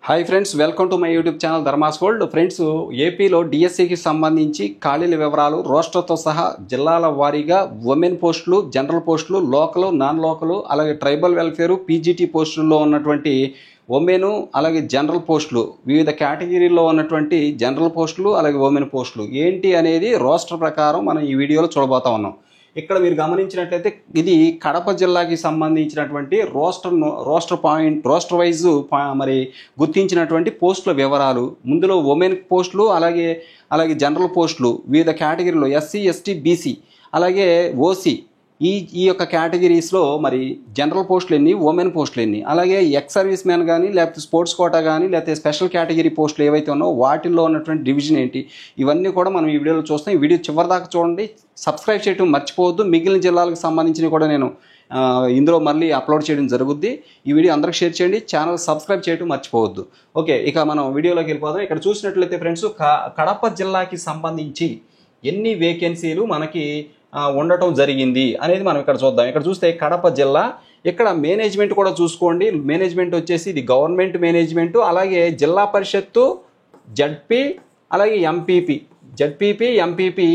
Hi friends, welcome to my YouTube channel Dharmas world. Friends, ఏపీలో డిఎస్సికి సంబంధించి ఖాళీల వివరాలు రోస్టర్తో సహా జిల్లాల వారీగా ఉమెన్ పోస్టులు, జనరల్ పోస్టులు, లోకల్, నాన్ లోకల్, అలాగే ట్రైబల్ వెల్ఫేరు, పీజీటీ పోస్టుల్లో ఉన్నటువంటి ఉమెన్ అలాగే జనరల్ పోస్టులు, వివిధ కేటగిరీల్లో ఉన్నటువంటి జనరల్ పోస్టులు అలాగే ఉమెన్ పోస్టులు ఏంటి అనేది రోస్టర్ ప్రకారం మనం ఈ వీడియోలో చూడబోతా ఉన్నాం. ఇక్కడ మీరు గమనించినట్లయితే ఇది కడప జిల్లాకి సంబంధించినటువంటి రోస్టర్ వైజ్ మరి గుర్తించినటువంటి పోస్టుల వివరాలు. ముందులో ఉమెన్ పోస్టులు అలాగే జనరల్ పోస్టులు వివిధ కేటగిరీలో ఎస్సీ, ఎస్టీ, బీసీ అలాగే ఓసీ ఈ యొక్క కేటగిరీస్లో మరి జనరల్ పోస్టులు ఎన్ని, ఉమెన్ పోస్టులు ఎన్ని, అలాగే ఎక్స్ సర్వీస్ మ్యాన్ కానీ లేకపోతే స్పోర్ట్స్ కోటా కానీ లేకపోతే స్పెషల్ కేటగిరీ పోస్టులు ఏవైతే ఉన్నాయో వాటిల్లో ఉన్నటువంటి డివిజన్ ఏంటి, ఇవన్నీ కూడా మనం ఈ వీడియోలో చూస్తాం. ఈ వీడియో చివరిదాకా చూడండి, సబ్స్క్రైబ్ చేయడం మర్చిపోవద్దు. మిగిలిన జిల్లాలకు సంబంధించినవి కూడా నేను ఇందులో మళ్ళీ అప్లోడ్ చేయడం జరుగుద్ది. ఈ వీడియో అందరికి షేర్ చేయండి, ఛానల్ సబ్స్క్రైబ్ చేయడం మర్చిపోవద్దు. ఓకే, ఇక మనం వీడియోలోకి వెళ్ళిపోదాం. ఇక్కడ చూసినట్లయితే ఫ్రెండ్స్, కడప జిల్లాకి సంబంధించి ఎన్ని వేకెన్సీలు మనకి ఉండటం జరిగింది అనేది మనం ఇక్కడ చూద్దాం. ఇక్కడ చూస్తే కడప జిల్లా, ఇక్కడ మేనేజ్మెంట్ కూడా చూసుకోండి. మేనేజ్మెంట్ వచ్చేసి ఇది గవర్నమెంట్ మేనేజ్మెంటు, అలాగే జిల్లా పరిషత్తు, జడ్పీ అలాగే ఎంపీపీ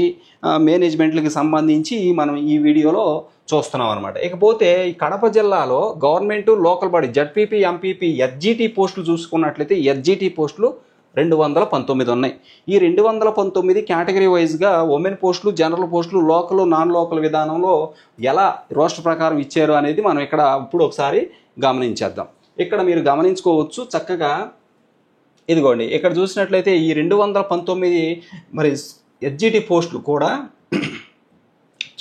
మేనేజ్మెంట్లకు సంబంధించి మనం ఈ వీడియోలో చూస్తున్నాం అనమాట. ఇకపోతే ఈ కడప జిల్లాలో government, local body, ZPP, MPP, SGT పోస్టులు చూసుకున్నట్లయితే ఎస్జీటీ పోస్టులు 219 ఉన్నాయి. ఈ 219 కేటగిరీ వైజ్గా ఉమెన్ పోస్టులు, జనరల్ పోస్టులు, లోకల్, నాన్ లోకల్ విధానంలో ఎలా రోస్టర్ ప్రకారం ఇచ్చారు అనేది మనం ఇక్కడ ఇప్పుడు ఒకసారి గమనించేద్దాం. ఇక్కడ మీరు గమనించుకోవచ్చు చక్కగా. ఇదిగోండి, ఇక్కడ చూసినట్లయితే ఈ 219 మరి ఎస్జీటీ పోస్టులు కూడా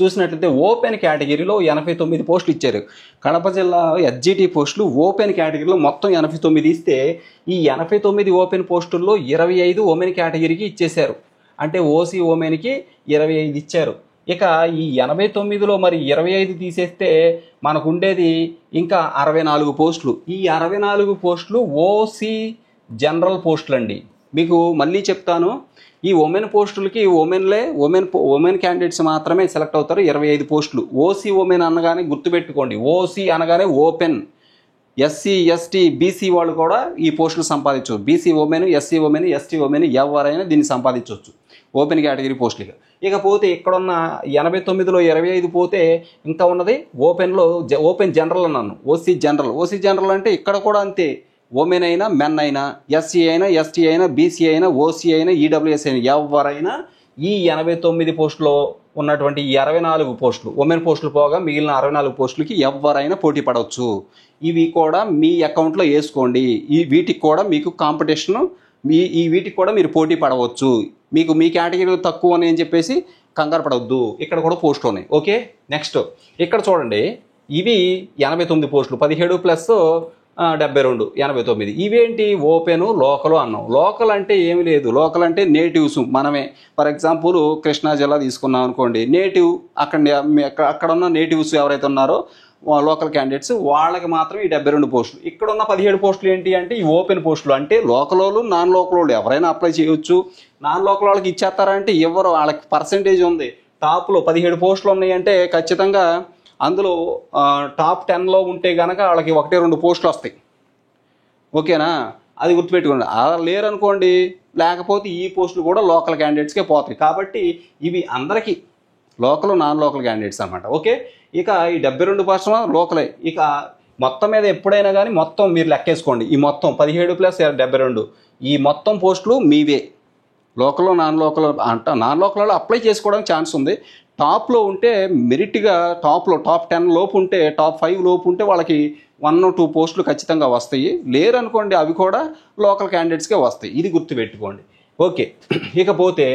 చూసినట్లయితే ఓపెన్ కేటగిరీలో 89 పోస్టులు ఇచ్చారు. కడప జిల్లా ఎస్జీటీ పోస్టులు ఓపెన్ కేటగిరీలో మొత్తం 89 ఇస్తే ఈ 89 ఓపెన్ పోస్టుల్లో 25 ఉమెన్ కేటగిరీకి ఇచ్చేశారు. అంటే ఓసీ ఉమెన్కి 25 ఇచ్చారు. ఇక ఈ 89లో మరి 25 తీసేస్తే మనకు ఉండేది ఇంకా 64 పోస్టులు. ఈ 64 పోస్టులు ఓసీ జనరల్ పోస్టులు అండి. మీకు మళ్ళీ చెప్తాను, ఈ ఉమెన్ పోస్టులకి ఉమెన్ క్యాండిడేట్స్ మాత్రమే సెలెక్ట్ అవుతారు. 25 పోస్టులు. ఓసీ ఉమెన్ అనగానే గుర్తుపెట్టుకోండి, ఓసీ అనగానే ఓపెన్. ఎస్సీ, ఎస్టీ, బీసీ వాళ్ళు కూడా ఈ పోస్టులు సంపాదించవచ్చు. BC women, SC women, ST women ఎవరైనా దీన్ని సంపాదించవచ్చు ఓపెన్ కేటగిరీ పోస్టులుగా. ఇకపోతే ఇక్కడున్న 89లో 25 పోతే ఇంకా ఉన్నది ఓపెన్ జనరల్ అన్నాను. ఓసీ జనరల్ అంటే ఇక్కడ కూడా అంతే. ఉమెన్ అయినా, మెన్ అయినా, ఎస్సీ అయినా, ఎస్టీ అయినా, బీసీ అయినా, ఓసీ అయినా, ఈడబ్ల్యూఎస్ అయినా ఎవరైనా ఈ 89 పోస్టులో ఉన్నటువంటి 64 పోస్టులు ఉమెన్ పోస్టులు పోగా మిగిలిన 64 పోస్టులకి ఎవరైనా పోటీ పడవచ్చు. ఇవి కూడా మీ అకౌంట్లో వేసుకోండి. వీటికి కూడా మీకు కాంపిటీషన్, వీటికి కూడా మీరు పోటీ పడవచ్చు. మీకు మీ కేటగిరీలో తక్కువ అని చెప్పేసి కంగారు పడవద్దు. ఇక్కడ కూడా పోస్టులు ఉన్నాయి. ఓకే, నెక్స్ట్ ఇక్కడ చూడండి, ఇవి 89 పోస్టులు, 17 ప్లస్ 72 89. ఇవేంటి? ఓపెను, లోకలు అన్నాం. లోకల్ అంటే ఏమి లేదు, లోకల్ అంటే నేటివ్స్ మనమే. ఫర్ ఎగ్జాంపుల్ కృష్ణా జిల్లా తీసుకున్నాం అనుకోండి, నేటివ్ అక్కడ ఉన్న నేటివ్స్ ఎవరైతే ఉన్నారో లోకల్ క్యాండిడేట్స్ వాళ్ళకి మాత్రం ఈ 72 పోస్టులు. ఇక్కడ ఉన్న 17 పోస్టులు ఏంటి అంటే ఈ ఓపెన్ పోస్టులు. అంటే లోకల్ వాళ్ళు, నాన్ లోకల్ వాళ్ళు ఎవరైనా అప్లై చేయొచ్చు. నాన్ లోకల్ వాళ్ళకి ఇచ్చేస్తారా అంటే ఎవరు, వాళ్ళకి పర్సంటేజ్ ఉంది. టాప్లో 17 పోస్టులు ఉన్నాయంటే ఖచ్చితంగా అందులో టాప్ 10లో ఉంటే కనుక వాళ్ళకి 1-2 పోస్టులు వస్తాయి. ఓకేనా, అది గుర్తుపెట్టుకోండి. అలా లేరనుకోండి, లేకపోతే ఈ పోస్టులు కూడా లోకల్ క్యాండిడేట్స్కే పోతాయి. కాబట్టి ఇవి అందరికీ లోకల్, నాన్ లోకల్ క్యాండిడేట్స్ అనమాట. ఓకే, ఇక ఈ 72% లోకలే. ఇక మొత్తం మీద ఎప్పుడైనా కానీ మొత్తం మీరు లెక్కేసుకోండి. ఈ మొత్తం 17 ప్లస్ 72 ఈ మొత్తం పోస్టులు మీవే. లోకల్, నాన్ లోకల్ నాన్ లోకల్లో అప్లై చేసుకోవడానికి ఛాన్స్ ఉంది. టాప్లో ఉంటే మెరిట్గా టాప్ 10 లోపు ఉంటే, టాప్ 5 లోపు ఉంటే వాళ్ళకి 1-2 పోస్టులు ఖచ్చితంగా వస్తాయి. లేరనుకోండి, అవి కూడా లోకల్ క్యాండిడేట్స్కే వస్తాయి. ఇది గుర్తుపెట్టుకోండి. ఓకే, ఇకపోతే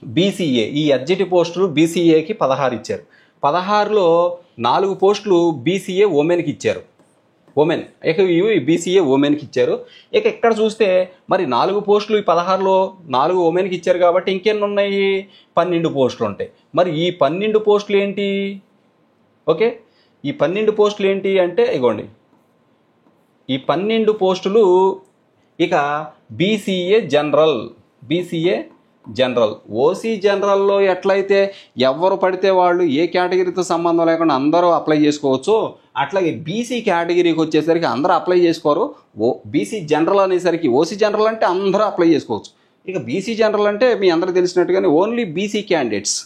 బీసీఏ, ఈ ఎస్జీటీ పోస్టులు బీసీఏకి 16 ఇచ్చారు. 16లో 4 పోస్టులు బీసీఏ ఉమెన్కి ఇచ్చారు. ఇక ఇవి బీసీఏ ఉమెన్కి ఇచ్చారు. ఇక ఇక్కడ చూస్తే మరి 4 పోస్టులు, ఈ 16లో 4 ఉమెన్కి ఇచ్చారు కాబట్టి ఇంకెన్ని ఉన్నాయి? 12 పోస్టులు ఉంటాయి. మరి ఈ 12 పోస్టులు ఏంటి? ఓకే, ఈ 12 పోస్టులు ఏంటి అంటే ఇగోండి, ఈ 12 పోస్టులు ఇక బీసీఏ జనరల్. ఓసీ జనరల్లో ఎట్లయితే ఎవరు పడితే వాళ్ళు ఏ కేటగిరీతో సంబంధం లేకుండా అందరూ అప్లై చేసుకోవచ్చు, అట్లాగే బీసీ కేటగిరీకి వచ్చేసరికి అందరూ అప్లై చేసుకోరు. బీసీ జనరల్ అనేసరికి ఓసీ జనరల్ అంటే అందరూ అప్లై చేసుకోవచ్చు. ఇక బీసీ జనరల్ అంటే మీ అందరికీ తెలిసినట్టుగానే only BC candidates,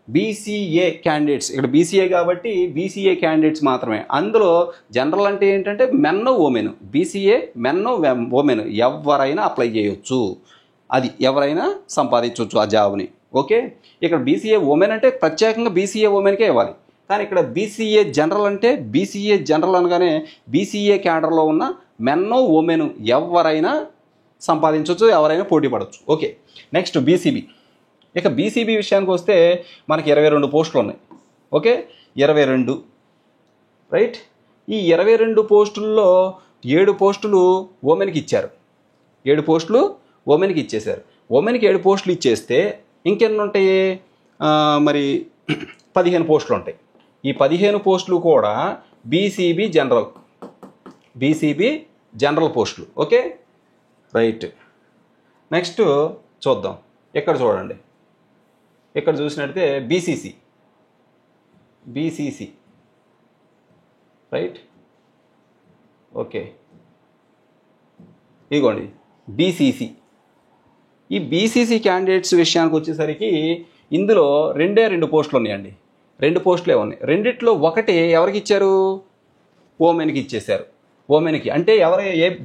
BCA candidates, ఇక్కడ బీసీఏ కాబట్టి బీసీఏ క్యాండిడేట్స్ మాత్రమే. అందులో జనరల్ అంటే ఏంటంటే men women, BCA men women ఎవరైనా అప్లై చేయొచ్చు, అది ఎవరైనా సంపాదించవచ్చు ఆ జాబ్ని. ఓకే, ఇక్కడ బీసీఏ ఉమెన్ అంటే ప్రత్యేకంగా బీసీఏ ఉమెన్కే ఇవ్వాలి. కానీ ఇక్కడ బీసీఏ జనరల్ అంటే బీసీఏ జనరల్ అనగానే బీసీఏ క్యాడర్లో ఉన్న మెన్ ఉమెన్ ఎవరైనా సంపాదించవచ్చు, ఎవరైనా పోటీ పడవచ్చు. Okay, next BCB. ఇక బీసీబీ విషయానికి వస్తే మనకి 22 పోస్టులు ఉన్నాయి. Okay, 22 right. ఈ 22 పోస్టుల్లో 7 పోస్టులు ఉమెన్కి ఇచ్చారు, 7 పోస్టులు ఉమెన్కి ఇచ్చేశారు. ఉమెన్కి 7 పోస్టులు ఇచ్చేస్తే ఇంకెన్ని ఉంటాయి, మరి 15 పోస్టులు ఉంటాయి. ఈ 15 పోస్టులు కూడా బీసీబీ జనరల్ పోస్టులు. Okay right. నెక్స్ట్ చూద్దాం, ఇక్కడ చూడండి, ఇక్కడ చూసినట్లయితే బీసీసీ రైట్. ఓకే, ఇదిగోండి బీసీసీ. ఈ బీసీసీ క్యాండిడేట్స్ విషయానికి వచ్చేసరికి ఇందులో 2 పోస్టులు ఉన్నాయండి, 2 పోస్టులే ఉన్నాయి. రెండిట్లో ఒకటి ఎవరికి ఇచ్చారు, ఉమెన్కి ఇచ్చేశారు. ఉమెన్కి అంటే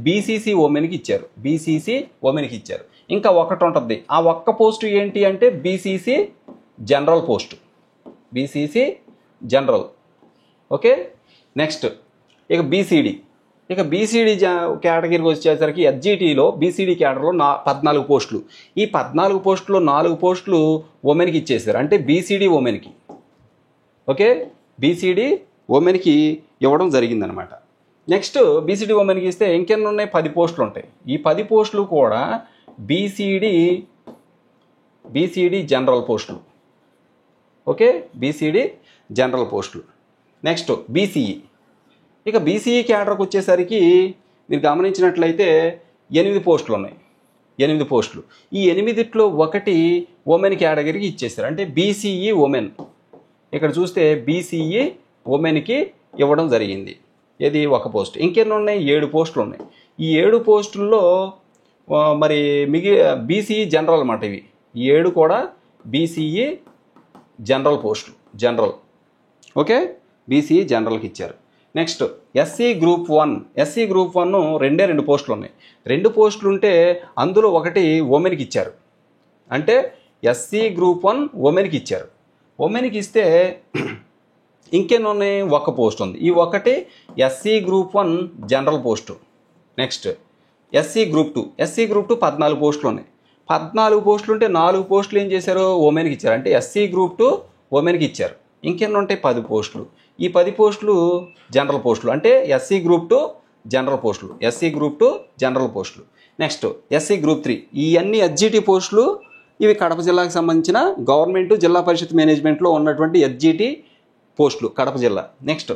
బీసీసీ ఉమెన్కి ఇచ్చారు, బీసీసీ ఉమెన్కి ఇచ్చారు. ఇంకా ఒకటి ఉంటుంది, ఆ ఒక్క పోస్టు ఏంటి అంటే BCC general post, BCC general. Okay, next ఇక బీసీడీ. ఇక బీసీడీ కేటగిరీకి వచ్చేసరికి ఎస్జీటీలో బీసీడీ కేటర్లో 14 పోస్టులు. ఈ 14 పోస్టులో 4 పోస్టులు ఉమెన్కి ఇచ్చేసారు, అంటే బీసీడీ ఉమెన్కి. ఓకే, బీసీడీ ఉమెన్కి ఇవ్వడం జరిగిందనమాట. నెక్స్ట్ బీసీడీ ఉమెన్కి ఇస్తే ఇంకెన్ని ఉన్నాయి, 10 పోస్టులు ఉంటాయి. ఈ 10 పోస్టులు కూడా బీసీడీ జనరల్ పోస్టులు. ఓకే, బీసీడీ జనరల్ పోస్టులు. Next BCE. ఇక బీసీఈ క్యాడర్కి వచ్చేసరికి మీరు గమనించినట్లయితే 8 పోస్టులు ఉన్నాయి, 8 పోస్టులు. ఈ 8లో ఒకటి ఉమెన్ కేటగిరీకి ఇచ్చేసారు, అంటే బీసీఈ ఉమెన్. ఇక్కడ చూస్తే బీసీఈ ఉమెన్కి ఇవ్వడం జరిగింది. ఇది ఒక పోస్ట్. ఇంకెన్ని ఉన్నాయి, 7 పోస్టులు ఉన్నాయి. ఈ 7 పోస్టుల్లో మరి బీసీఈ జనరల్ అన్నమాట. ఇవి ఈ 7 కూడా బీసీఈ జనరల్ పోస్టులు, జనరల్. ఓకే, బీసీఈ జనరల్కి ఇచ్చారు. Next SC group 1. SC group 1 2 పోస్టులు ఉన్నాయి. 2 పోస్టులు ఉంటే అందులో ఒకటి ఉమెన్కి ఇచ్చారు, అంటే ఎస్సీ గ్రూప్ 1 ఉమెన్కి ఇచ్చారు. ఉమెన్కి ఇస్తే ఇంకెన్ని ఉన్నాయి, ఒక పోస్ట్ ఉంది. ఈ ఒకటి SC group 1 general post. Next SC group 2. SC group 2 14 పోస్టులు ఉన్నాయి. 14 పోస్టులు ఉంటే 4 పోస్టులు ఏం చేశారు, ఉమెన్కి ఇచ్చారు, అంటే ఎస్సీ గ్రూప్ 2 ఉమెన్కి ఇచ్చారు. ఇంకెన్ని ఉంటాయి, 10 పోస్టులు. ఈ 10 పోస్టులు జనరల్ పోస్టులు, అంటే ఎస్సీ గ్రూప్ 2 జనరల్ పోస్టులు, ఎస్సీ గ్రూప్ 2 జనరల్ పోస్టులు. Next SC group 3. ఈ అన్ని ఎస్జీటీ పోస్టులు ఇవి కడప జిల్లాకు సంబంధించిన గవర్నమెంట్ జిల్లా పరిషత్ మేనేజ్మెంట్లో ఉన్నటువంటి ఎస్జీటీ పోస్టులు కడప జిల్లా. నెక్స్ట్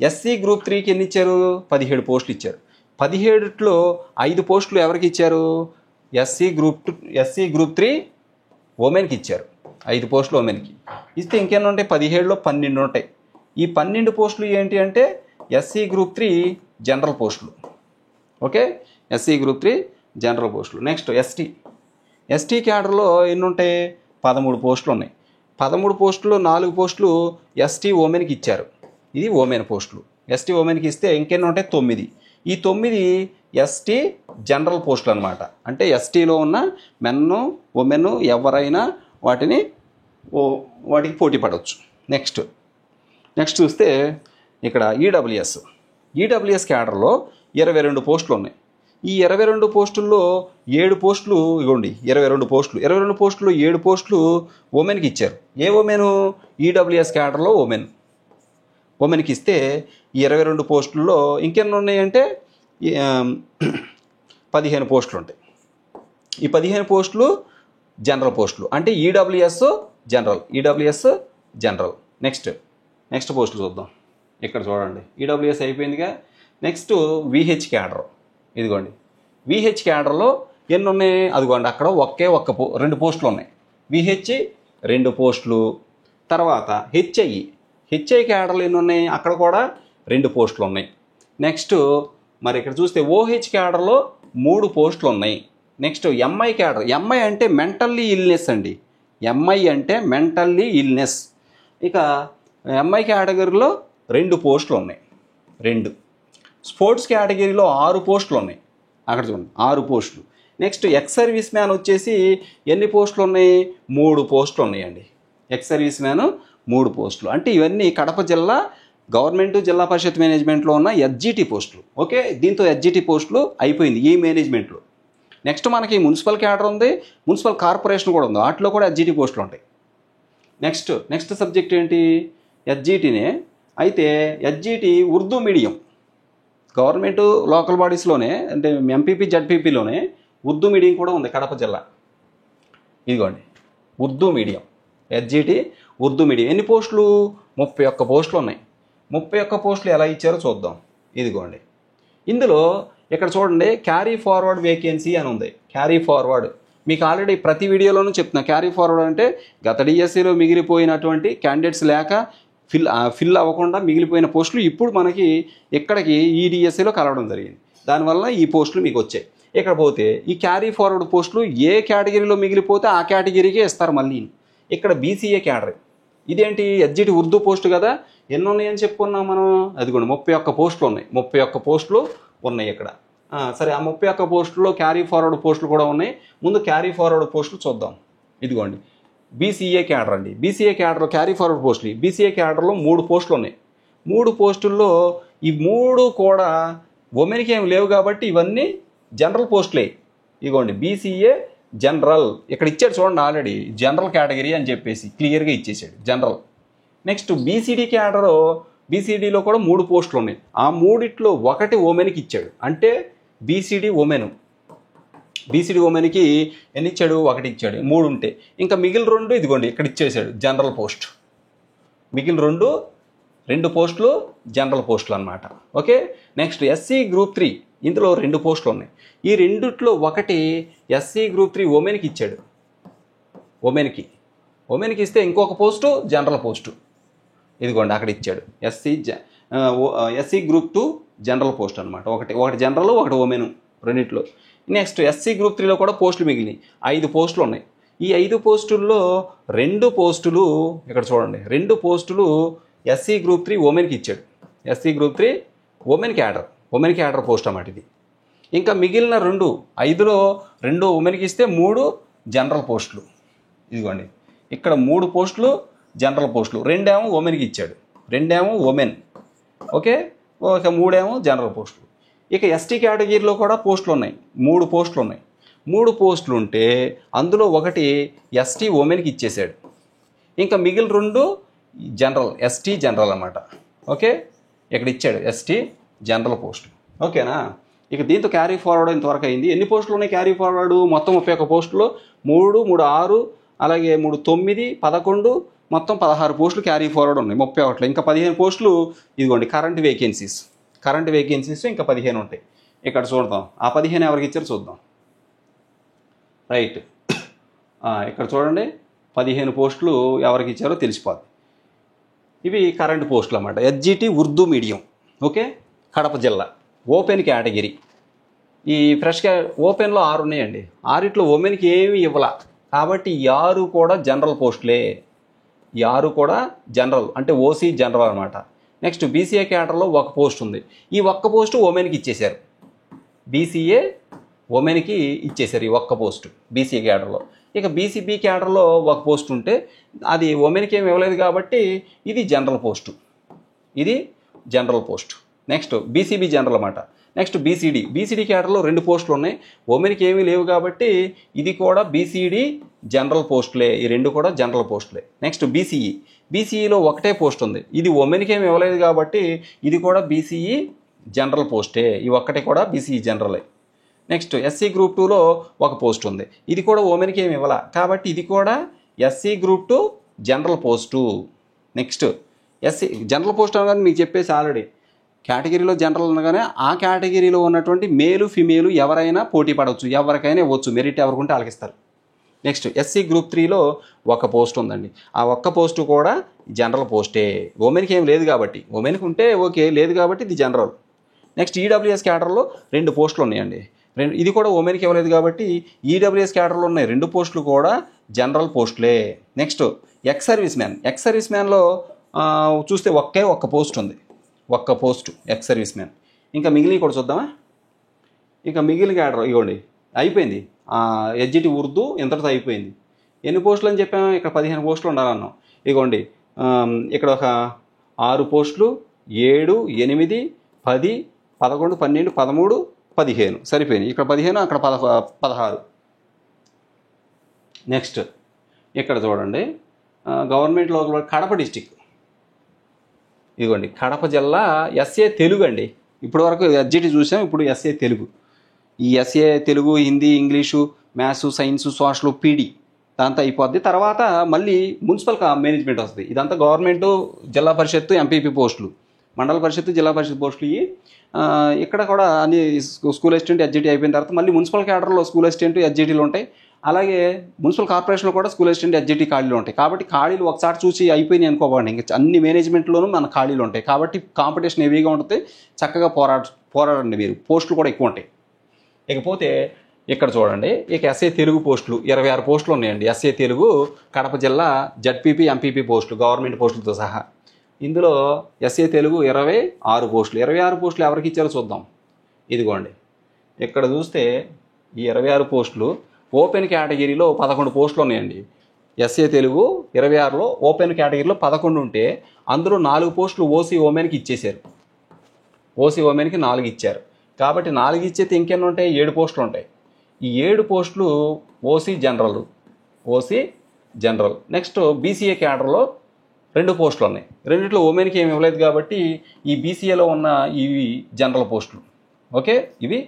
ఎస్సీ గ్రూప్ 3కి ఎన్ని ఇచ్చారు, 17 పోస్టులు ఇచ్చారు. 17లో 5 పోస్టులు ఎవరికి ఇచ్చారు, ఎస్సీ గ్రూప్ 3 ఉమెన్కి ఇచ్చారు, 5 పోస్టులు ఉమెన్కి ఇస్తే ఇంకెన్ని ఉంటాయి, 17లో 12 ఉంటాయి. ఈ 12 పోస్టులు ఏంటి అంటే ఎస్సీ గ్రూప్ 3 జనరల్ పోస్టులు. ఓకే, ఎస్సీ గ్రూప్ 3 జనరల్ పోస్టులు. నెక్స్ట్ ఎస్టీ క్యాడర్లో ఎన్ని ఉంటాయి, 13 పోస్టులు ఉన్నాయి. 13 పోస్టులు 4 పోస్టులు ఎస్టీ ఉమెన్కి ఇచ్చారు, ఇది ఉమెన్ పోస్టులు. ఎస్టీ ఉమెన్కి ఇస్తే ఇంకెన్ని ఉంటాయి, 9. ఈ 9 ఎస్టీ జనరల్ పోస్టులు అనమాట, అంటే ఎస్టీలో ఉన్న మెన్ ఉమెన్ ఎవరైనా వాటికి పోటీ పడవచ్చు. నెక్స్ట్ చూస్తే ఇక్కడ ఈడబ్ల్యూఎస్ క్యాడర్లో 22 పోస్టులు ఉన్నాయి. ఈ 22 పోస్టుల్లో 7 పోస్టులు ఇవ్వండి, 22 పోస్టులు. 22 పోస్టులు 7 పోస్టులు ఉమెన్కి ఇచ్చారు. ఏ ఉమెన్, ఈడబ్ల్యూఎస్ క్యాడర్లో ఉమెన్కి ఇస్తే ఈ 22 పోస్టుల్లో ఇంకెన్ని ఉన్నాయంటే 15 పోస్టులు ఉంటాయి. ఈ 15 పోస్టులు జనరల్ పోస్టులు, అంటే ఈడబ్ల్యూఎస్ జనరల్. నెక్స్ట్ పోస్టులు చూద్దాం. ఇక్కడ చూడండి, ఈడబ్ల్యూఎస్ అయిపోయిందిగా. Next VH cadre. ఇదిగోండి, విహెచ్ క్యాడర్లో ఎన్ని ఉన్నాయి, అదిగోండి అక్కడ 2 పోస్టులు ఉన్నాయి. విహెచ్ 2 పోస్టులు. తర్వాత హెచ్ఐ క్యాడర్లు ఎన్ని ఉన్నాయి, అక్కడ కూడా 2 పోస్టులు ఉన్నాయి. నెక్స్ట్ మరి ఇక్కడ చూస్తే ఓహెచ్ క్యాడర్లో 3 పోస్టులు ఉన్నాయి. నెక్స్ట్ ఎంఐ క్యాడర్, ఎంఐ అంటే మెంటల్లీ ఇల్నెస్ అండి, ఎంఐ అంటే మెంటల్లీ ఇల్నెస్. ఇక ఎంఐ కేటగిరీలో 2 పోస్టులు ఉన్నాయి, 2. స్పోర్ట్స్ కేటగిరీలో 6 పోస్టులు ఉన్నాయి, అక్కడ చూడండి 6 పోస్టులు. నెక్స్ట్ ఎక్స్ సర్వీస్ మ్యాన్ వచ్చేసి ఎన్ని పోస్టులు ఉన్నాయి? 3 పోస్టులు ఉన్నాయండి. ఎక్స్ సర్వీస్ మ్యాన్ 3 పోస్టులు. అంటే ఇవన్నీ కడప జిల్లా గవర్నమెంట్ జిల్లా పరిషత్ మేనేజ్మెంట్లో ఉన్న ఎస్జిటి పోస్టులు. ఓకే, దీంతో ఎస్జిటి పోస్టులు అయిపోయింది ఈ మేనేజ్మెంట్లో. నెక్స్ట్ మనకి మున్సిపల్ క్యాడర్ ఉంది, మున్సిపల్ కార్పొరేషన్ కూడా ఉంది, వాటిలో కూడా ఎస్జిటి పోస్టులు ఉంటాయి. నెక్స్ట్ సబ్జెక్ట్ ఏంటి? ఎస్జిటినే. అయితే SGT Urdu medium government local బాడీస్లోనే, అంటే ఎంపీపీ జడ్పీపీలోనే ఉర్దూ మీడియం కూడా ఉంది కడప జిల్లా. ఇదిగోండి Urdu medium, SGT Urdu medium. ఎన్ని పోస్టులు? 31 పోస్టులు ఉన్నాయి. 31 పోస్టులు ఎలా ఇచ్చారో చూద్దాం. ఇదిగోండి ఇందులో ఇక్కడ చూడండి క్యారీ ఫార్వర్డ్ వేకెన్సీ అని ఉంది. క్యారీ ఫార్వర్డ్ మీకు ఆల్రెడీ ప్రతి వీడియోలోనూ చెప్తున్నా. క్యారీ ఫార్వర్డ్ అంటే గత డిఎస్సిలో మిగిలిపోయినటువంటి క్యాండిడేట్స్ లేక ఫిల్ అవ్వకుండా మిగిలిపోయిన పోస్టులు ఇప్పుడు మనకి ఇక్కడికి ఈ డిఎస్సిలో కలవడం జరిగింది. దానివల్ల ఈ పోస్టులు మీకు వచ్చాయి. ఇక్కడ పోతే ఈ క్యారీ ఫార్వర్డ్ పోస్టులు ఏ కేటగిరీలో మిగిలిపోతే ఆ కేటగిరీకే ఇస్తారు మళ్ళీ. ఇక్కడ బీసీఏ క్యాడర్, ఇదేంటి ఎస్జిటి ఉర్దూ పోస్టు కదా, ఎన్ని ఉన్నాయని చెప్పుకున్నాం మనం? అదిగోండి 31 పోస్టులు ఉన్నాయి, 31 పోస్టులు ఉన్నాయి ఇక్కడ. సరే, ఆ 31 పోస్టుల్లో క్యారీ ఫార్వర్డ్ పోస్టులు కూడా ఉన్నాయి. ముందు క్యారీ ఫార్వర్డ్ పోస్టులు చూద్దాం. ఇదిగోండి బీసీఏ క్యాడర్ అండి. బీసీఏ క్యాడర్లో క్యారీ ఫార్వర్డ్ పోస్టులు, బీసీఏ క్యాడర్లో 3 పోస్టులు ఉన్నాయి. 3 పోస్టుల్లో ఈ 3 కూడా ఉమెన్కి ఏమి లేవు కాబట్టి ఇవన్నీ జనరల్ పోస్టులే. ఇదిగోండి బీసీఏ జనరల్ ఇక్కడ ఇచ్చాడు చూడండి, ఆల్రెడీ జనరల్ కేటగిరీ అని చెప్పేసి క్లియర్గా ఇచ్చేసాడు జనరల్. నెక్స్ట్ బీసీడీ క్యాడర్, బీసీడీలో కూడా 3 పోస్టులు ఉన్నాయి. ఆ 3 ఒకటి ఉమెన్కి ఇచ్చాడు, అంటే బీసీడీ ఉమెన్. బీసీడీ ఉమెన్కి ఎన్ని ఇచ్చాడు? 1 ఇచ్చాడు. 3 ఉంటే ఇంకా మిగిలిన 2 ఇదిగోండి ఇక్కడ ఇచ్చేసాడు జనరల్ పోస్ట్. మిగిలిన 2 పోస్టులు జనరల్ పోస్టులు అనమాట. ఓకే, నెక్స్ట్ ఎస్సీ గ్రూప్ 3, ఇందులో 2 పోస్టులు ఉన్నాయి. ఈ 2 ఒకటి ఎస్సీ గ్రూప్ 3 ఉమెన్కి ఇచ్చాడు. ఉమెన్కి ఇస్తే ఇంకొక పోస్టు జనరల్ పోస్టు. ఇదిగోండి అక్కడ ఇచ్చాడు ఎస్సీ గ్రూప్ 2 జనరల్ పోస్ట్ అనమాట. ఒకటి జనరల్, ఒకటి ఉమెన్, 2. నెక్స్ట్ ఎస్సీ గ్రూప్ 3లో కూడా పోస్టులు మిగిలినాయి. 5 పోస్టులు ఉన్నాయి. ఈ 5 పోస్టుల్లో 2 పోస్టులు ఇక్కడ చూడండి, 2 పోస్టులు ఎస్సీ గ్రూప్ 3 ఉమెన్కి ఇచ్చాడు. SC group 3 women cadre post అన్నమాట ఇది. ఇంకా మిగిలిన 5లో 2 ఉమెన్కి ఇస్తే 3 జనరల్ పోస్టులు. ఇదిగోండి ఇక్కడ 3 పోస్టులు జనరల్ పోస్టులు, 2 ఏమో ఉమెన్కి ఇచ్చాడు, 2 ఏమో ఉమెన్. ఓకే, ఒక 3 ఏమో జనరల్ పోస్టులు. ఇక ఎస్టీ కేటగిరీలో కూడా పోస్టులు ఉన్నాయి, 3 పోస్టులు ఉన్నాయి. 3 పోస్టులు ఉంటే అందులో ఒకటి ఎస్టీ ఉమెన్కి ఇచ్చేసాడు. ఇంకా మిగిలిన 2 జనరల్, ఎస్టీ జనరల్ అన్నమాట. ఓకే, ఇక్కడ ఇచ్చాడు ఎస్టీ జనరల్ పోస్ట్. ఓకేనా, ఇక దీంతో క్యారీ ఫార్వర్డ్ ఇంతవరకు అయింది. ఎన్ని పోస్టులు ఉన్నాయి క్యారీ ఫార్వర్డ్? మొత్తం 31 పోస్టులు, 3, 3, 6, అలాగే 3, 9, 11, మొత్తం 16 పోస్టులు క్యారీ ఫార్వర్డ్ ఉన్నాయి 31. ఇంకా 15 పోస్టులు ఇదిగోండి కరెంట్ వేకెన్సీస్ ఇంకా 15 ఉంటాయి. ఇక్కడ చూద్దాం ఆ 15 ఎవరికి ఇచ్చారో చూద్దాం. రైట్, ఇక్కడ చూడండి 15 పోస్టులు ఎవరికి ఇచ్చారో తెలిసిపోద్ది. ఇవి కరెంట్ పోస్టులు అన్నమాట. SGT Urdu medium. Okay, Kadapa జిల్లా ఓపెన్ కేటగిరీ. ఈ ఫ్రెష్గా ఓపెన్లో 6 ఉన్నాయండి. 6 ఉమెన్కి ఏమీ ఇవ్వాల కాబట్టి 6 కూడా జనరల్ పోస్టులే. 6 కూడా జనరల్, అంటే ఓసీ జనరల్ అనమాట. నెక్స్ట్ బీసీఏ క్యాడర్లో 1 పోస్ట్ ఉంది. ఈ 1 పోస్టు ఉమెన్కి ఇచ్చేశారు. బీసీఏ ఉమెన్కి ఇచ్చేశారు ఈ 1 పోస్టు బీసీఏ క్యాడర్లో. ఇక బీసీబీ క్యాడర్లో 1 పోస్ట్ ఉంటే అది ఉమెన్కి ఏమి ఇవ్వలేదు కాబట్టి ఇది general post. Next BCB general అన్నమాట. నెక్స్ట్ బీసీడీ క్యాడర్లో 2 పోస్టులు ఉన్నాయి. ఉమెన్కి ఏమీ లేవు కాబట్టి ఇది కూడా బీసీడీ జనరల్ పోస్టులే. ఈ 2 కూడా జనరల్ పోస్టులే. నెక్స్ట్ బీసీఈలో 1 పోస్ట్ ఉంది. ఇది ఉమెన్కి ఏమి ఇవ్వలేదు కాబట్టి ఇది కూడా బీసీఈ జనరల్ పోస్టే. ఈ 1 కూడా బీసీఈ జనరలే. నెక్స్ట్ ఎస్సీ గ్రూప్ 2లో 1 పోస్ట్ ఉంది. ఇది కూడా ఉమెన్కి ఏమి ఇవ్వాల కాబట్టి ఇది కూడా SC group 2 general post. Next SC general post అనగానే మీకు చెప్పేసి ఆల్రెడీ కేటగిరీలో జనరల్ అనగానే ఆ కేటగిరీలో ఉన్నటువంటి మేలు ఫిమేలు ఎవరైనా పోటీ పడవచ్చు, ఎవరికైనా ఇవ్వచ్చు. మెరిట్ ఎవరికుంటే వాళ్ళకిస్తారు. నెక్స్ట్ ఎస్సీ గ్రూప్ 3లో ఒక పోస్ట్ ఉందండి. ఆ ఒక్క పోస్టు కూడా జనరల్ పోస్టే. ఉమెన్కి ఏం లేదు కాబట్టి, ఉమెన్కి ఉంటే ఓకే, లేదు కాబట్టి ఇది జనరల్. నెక్స్ట్ ఈడబ్ల్యూఎస్ క్యాడర్లో 2 పోస్టులు ఉన్నాయండి. ఇది కూడా ఉమెన్కి ఇవ్వలేదు కాబట్టి ఈడబ్ల్యూఎస్ క్యాడర్లో ఉన్నాయి 2 పోస్టులు కూడా జనరల్ పోస్టులే. నెక్స్ట్ ఎక్స్ సర్వీస్ మ్యాన్లో చూస్తే ఒక్క పోస్ట్ ఉంది, ఒక్క పోస్టు ఎక్స్ సర్వీస్ మ్యాన్. ఇంకా మిగిలిన కూడా చూద్దామా. ఇక మిగిలిన క్యాడర్ ఇవ్వండి, అయిపోయింది. ఎస్జిటి ఉర్దూ ఇంతటితో అయిపోయింది. ఎన్ని పోస్టులు అని చెప్పాము, ఇక్కడ 15 పోస్టులు ఉండాలన్నాం. ఇగోండి ఇక్కడ ఒక 6 పోస్టులు, 7, 8, 10, 11, 12, 13, 15 సరిపోయినాయి. ఇక్కడ 15, అక్కడ 16. నెక్స్ట్ ఇక్కడ చూడండి, గవర్నమెంట్లో కడప డిస్టిక్. ఇదిగోండి కడప జిల్లా ఎస్ఏ తెలుగు అండి. ఇప్పటి వరకు ఎస్జిటి చూసాం, ఇప్పుడు ఎస్ఏ తెలుగు. ఈ SA Telugu, Hindi, English, maths, science, social, PD దాంతో అయిపోద్ది. తర్వాత మళ్ళీ మున్సిపల్ మేనేజ్మెంట్ వస్తుంది. ఇదంతా గవర్నమెంటు, జిల్లా పరిషత్తు, ఎంపీపీ పోస్టులు, మండల పరిషత్తు, జిల్లా పరిషత్ పోస్టులు. ఇక్కడ కూడా అన్ని స్కూల్ అసిస్టెంట్ ఎస్జిటి అయిపోయిన తర్వాత మళ్ళీ మున్సిపల్ క్యాడర్లో స్కూల్ అసిస్టెంట్ ఎస్జిటీలు ఉంటాయి. అలాగే మున్సిపల్ కార్పొరేషన్లో కూడా స్కూల్ అసిస్టెంట్ ఎస్జిటి ఖాళీలు ఉంటాయి. కాబట్టి ఖాళీలు ఒకసారి చూసి అయిపోయినాయి అనుకోకండి, ఇంకా అన్ని మేనేజ్మెంట్లోనూ మన ఖాళీలు ఉంటాయి. కాబట్టి కాంపిటీషన్ హెవీగా ఉంటుంది. చక్కగా పోరాడండి మీరు, పోస్టులు కూడా ఎక్కువ ఉంటాయి. ఇకపోతే ఇక్కడ చూడండి, ఇక ఎస్ఏ తెలుగు పోస్టులు 26 పోస్టులు ఉన్నాయండి. ఎస్ఏ తెలుగు కడప జిల్లా జడ్పీపీ, ఎంపీపీ పోస్టులు, గవర్నమెంట్ పోస్టులతో సహా. ఇందులో ఎస్ఏ తెలుగు 26 పోస్టులు. 26 పోస్టులు ఎవరికి ఇచ్చారో చూద్దాం. ఇదిగోండి ఇక్కడ చూస్తే ఈ 26 పోస్టులు ఓపెన్ కేటగిరీలో 11 పోస్టులు ఉన్నాయండి. ఎస్ఏ తెలుగు 26లో ఓపెన్ కేటగిరీలో 11 ఉంటే అందులో 4 పోస్టులు ఓసీ ఉమెన్కి ఇచ్చేశారు. ఓసీ ఉమెన్కి 4 ఇచ్చారు. కాబట్టి 4 ఇచ్చేది ఇంకెన్ని ఉంటాయి, 7 పోస్టులు ఉంటాయి. ఈ 7 పోస్టులు ఓసీ జనరల్. నెక్స్ట్ బీసీఏ క్యాడర్లో 2 పోస్టులు ఉన్నాయి. రెండిట్లో ఉమెన్కి ఏమి ఇవ్వలేదు కాబట్టి ఈ బీసీఏలో ఉన్న ఇవి జనరల్ పోస్టులు. ఓకే, ఇవి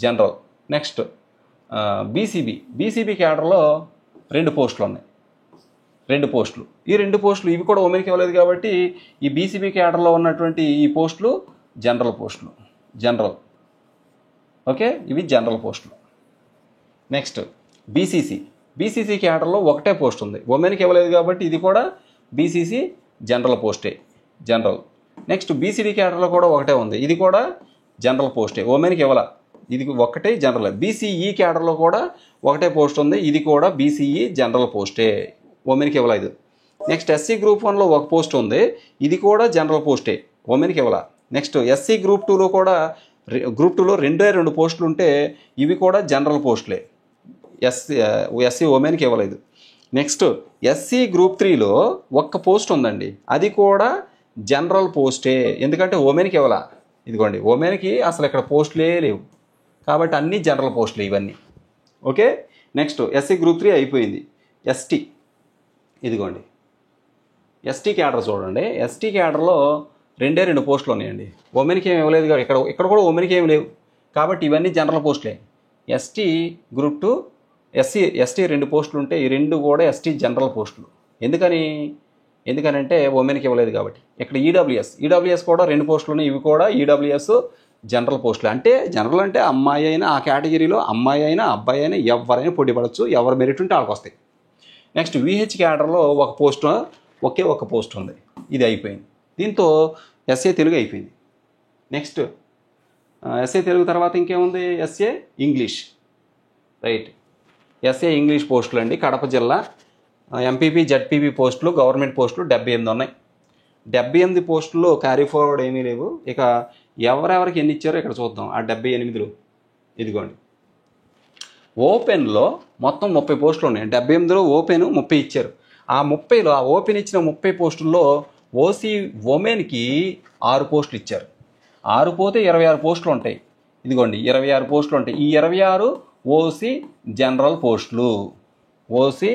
జనరల్. నెక్స్ట్ బీసీబీ క్యాడర్లో 2 పోస్టులు ఉన్నాయి. 2 పోస్టులు. ఈ 2 పోస్టులు ఇవి కూడా ఉమెన్కి ఇవ్వలేదు కాబట్టి ఈ బీసీబీ క్యాడర్లో ఉన్నటువంటి ఈ పోస్టులు జనరల్ పోస్టులు. ఓకే, ఇవి జనరల్ పోస్టులు. నెక్స్ట్ బీసీసీ క్యాడర్లో 1 పోస్ట్ ఉంది, ఉమెన్కి ఇవ్వలేదు కాబట్టి ఇది కూడా బీసీసీ జనరల్ పోస్టే. నెక్స్ట్ బీసీడీ క్యాడర్లో కూడా 1 ఉంది, ఇది కూడా జనరల్ పోస్టే, ఉమెన్కి ఇవ్వాల, ఇది 1 జనరల్. బీసీఈ క్యాడర్లో కూడా 1 పోస్ట్ ఉంది, ఇది కూడా బీసీఈ జనరల్ పోస్టే, ఉమెన్కి ఇవ్వలేదు. నెక్స్ట్ ఎస్సీ గ్రూప్ 1లో 1 పోస్ట్ ఉంది, ఇది కూడా జనరల్ పోస్టే, ఉమెన్కి ఇవ్వాల. నెక్స్ట్ ఎస్సీ గ్రూప్ 2లో కూడా గ్రూప్ 2లో 2 పోస్టులు ఉంటే ఇవి కూడా జనరల్ పోస్టులే, ఎస్సీ ఉమెన్కి ఇవ్వలేదు. నెక్స్ట్ ఎస్సీ గ్రూప్ 3లో 1 పోస్ట్ ఉందండి, అది కూడా జనరల్ పోస్టే, ఎందుకంటే ఉమెన్కి ఇవ్వాల. ఇదిగోండి ఉమెన్కి అసలు ఇక్కడ పోస్టులే లేవు కాబట్టి అన్నీ జనరల్ పోస్టులు ఇవన్నీ. ఓకే, నెక్స్ట్ ఎస్సీ గ్రూప్ 3 అయిపోయింది. ఎస్టీ, ఇదిగోండి ఎస్టీ క్యాడర్ చూడండి. ఎస్టీ క్యాడర్లో 2 పోస్టులు ఉన్నాయండి, ఉమెన్కి ఏమి ఇవ్వలేదు కదా. ఇక్కడ కూడా ఉమెన్కి ఏమి లేవు కాబట్టి ఇవన్నీ జనరల్ పోస్టులే. ఎస్టీ గ్రూప్ 2 ఎస్టీ 2 పోస్టులు ఉంటే ఈ 2 కూడా ఎస్టీ జనరల్ పోస్టులు. ఎందుకనంటే ఉమెన్కి ఇవ్వలేదు కాబట్టి. ఇక్కడ ఈడబ్ల్యూఎస్ కూడా 2 పోస్టులు ఉన్నాయి, ఇవి కూడా ఈడబ్ల్యూఎస్ జనరల్ పోస్టులు. అంటే జనరల్ అంటే అమ్మాయి అయినా, ఆ కేటగిరీలో అమ్మాయి అయినా అబ్బాయి అయినా ఎవరైనా పోటీ పడవచ్చు, ఎవరు మెరిట్ ఉంటే వాళ్ళకి వస్తాయి. నెక్స్ట్ విహెచ్ క్యాడర్లో 1 పోస్ట్, ఒక పోస్ట్ ఉంది, ఇది అయిపోయింది. దీంతో ఎస్ఏ తెలుగు అయిపోయింది. నెక్స్ట్ ఎస్ఏ తెలుగు తర్వాత ఇంకేముంది, SA English. Right, SA English పోస్టులు అండి. కడప జిల్లా ఎంపీపీ, జడ్పీపీ పోస్టులు, గవర్నమెంట్ పోస్టులు 78 ఉన్నాయి. 78 పోస్టుల్లో క్యారీ ఫార్వర్డ్ ఏమీ లేవు. ఇక ఎవరెవరికి ఎన్ని ఇచ్చారో ఇక్కడ చూద్దాం. ఆ 78లో ఇదిగోండి ఓపెన్లో మొత్తం 30 పోస్టులు ఉన్నాయి. 78లో ఓపెన్ 30 ఇచ్చారు. ఆ 30లో ఆ ఓపెన్ ఇచ్చిన 30 పోస్టుల్లో ఓసీ ఉమెన్కి 6 పోస్టులు ఇచ్చారు. 6 పోతే 26 పోస్టులు ఉంటాయి. ఇదిగోండి 26 పోస్టులు ఉంటాయి. ఈ 26 ఓసీ జనరల్ పోస్టులు, OC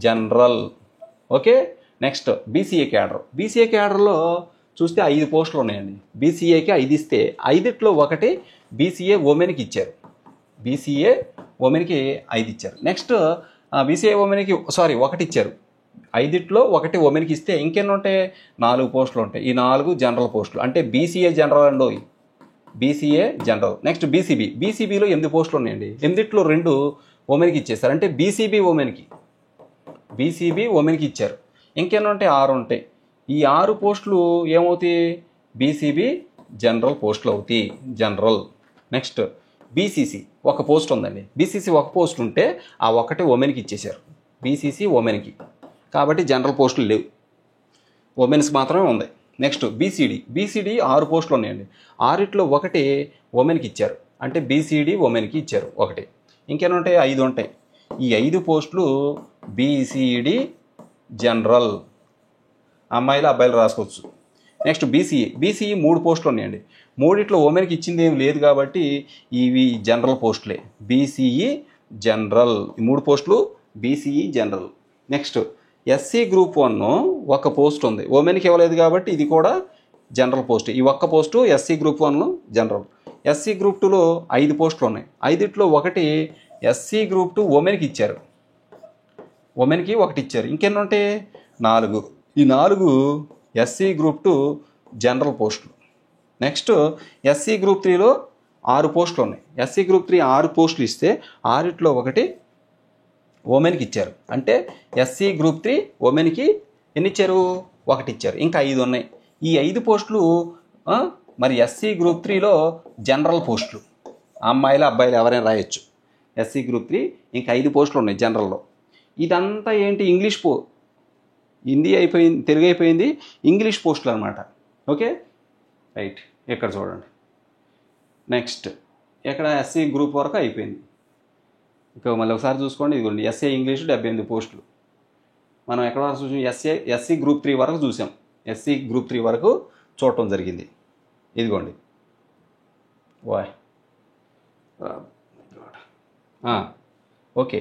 general. Okay, next BCA క్యాడర్లో చూస్తే 5 పోస్టులు ఉన్నాయండి. బీసీఏకి 5 ఇస్తే 5లో 1 బీసీఏ ఉమెన్కి ఇచ్చారు. బీసీఏ ఉమెన్కి 5 ఇచ్చారు. నెక్స్ట్ బీసీఏ ఉమెన్కి 1 ఇచ్చారు. 5లో 1 ఉమెన్కి ఇస్తే ఇంకెన్ని ఉంటాయి, 4 పోస్టులు ఉంటాయి. ఈ 4 జనరల్ పోస్టులు, అంటే బీసీఏ జనరల్ అండి, బీసీఏ జనరల్. నెక్స్ట్ బీసీబీలో 8 పోస్టులు ఉన్నాయండి. 8లో 2 ఉమెన్కి ఇచ్చేసారు. అంటే బీసీబీ ఉమెన్కి ఇచ్చారు. ఇంకేమైనా ఉంటాయి? 6 ఉంటాయి. ఈ 6 పోస్టులు ఏమవుతాయి? బీసీబీ జనరల్ పోస్టులు అవుతాయి. జనరల్. నెక్స్ట్ బీసీసీ ఒక పోస్ట్ ఉందండి. బీసీసీ ఒక పోస్ట్ ఉంటే ఆ ఒకటి ఉమెన్కి ఇచ్చేశారు. బీసీసీ ఉమెన్కి, కాబట్టి జనరల్ పోస్టులు లేవు, ఉమెన్స్కి మాత్రమే ఉంది. నెక్స్ట్ బీసీడీ 6 పోస్టులు ఉన్నాయండి. 6లో ఒకటి ఉమెన్కి ఇచ్చారు. అంటే బీసీడీ ఉమెన్కి ఇచ్చారు ఒకటి. ఇంకేమైనా ఉంటాయి? 5 ఉంటాయి. ఈ 5 పోస్టులు బీసీడీ జనరల్, అమ్మాయిలు అబ్బాయిలు రాసుకోవచ్చు. నెక్స్ట్ బీసీఈ 3 పోస్టులు ఉన్నాయండి. 3లో ఉమెన్కి ఇచ్చింది ఏం లేదు కాబట్టి ఇవి జనరల్ పోస్టులే. బీసీఈ జనరల్, 3 పోస్టులు BCE general. Next SC group 1 ఒక పోస్ట్ ఉంది, ఉమెన్కి ఇవ్వలేదు కాబట్టి ఇది కూడా జనరల్ పోస్ట్. ఈ ఒక్క post SC group 1 general. SC group 2లో 5 పోస్టులు ఉన్నాయి. 5లో ఒకటి ఎస్సీ గ్రూప్ 2 ఉమెన్కి ఇచ్చారు. ఉమెన్కి ఒకటి ఇచ్చారు. ఇంకెన్ని ఉంటాయి? 4. ఈ 4 ఎస్సీ గ్రూప్ 2 జనరల్ పోస్టులు. నెక్స్ట్ ఎస్సీ గ్రూప్ 3లో 6 పోస్టులు ఉన్నాయి. ఎస్సీ గ్రూప్ 3 6 పోస్టులు ఇస్తే 6లో ఒకటి ఉమెన్కి ఇచ్చారు. అంటే ఎస్సీ గ్రూప్ 3 ఉమెన్కి ఎన్ని ఇచ్చారు? ఒకటి ఇచ్చారు. ఇంకా 5 ఉన్నాయి. ఈ 5 పోస్టులు మరి ఎస్సీ గ్రూప్ 3లో జనరల్ పోస్టులు, అమ్మాయిలు అబ్బాయిలు ఎవరైనా రాయొచ్చు. ఎస్సీ గ్రూప్ 3 ఇంకా 5 పోస్టులు ఉన్నాయి జనరల్లో. ఇదంతా ఏంటి? హిందీ అయిపోయింది, తెలుగు అయిపోయింది, ఇంగ్లీష్ పోస్టులు అనమాట. Okay right. ఇక్కడ చూడండి. నెక్స్ట్ ఇక్కడ ఎస్సీ గ్రూప్ వరకు అయిపోయింది. ఇక మళ్ళీ ఒకసారి చూసుకోండి. ఇదిగోండి ఎస్ఏ ఇంగ్లీషు 78 పోస్టులు. మనం ఎక్కడ వరకు చూసాం? ఎస్సీ గ్రూప్ 3 వరకు చూసాం. ఎస్సీ గ్రూప్ 3 వరకు చూడటం జరిగింది. ఇదిగోండి వాయ్. ఓకే,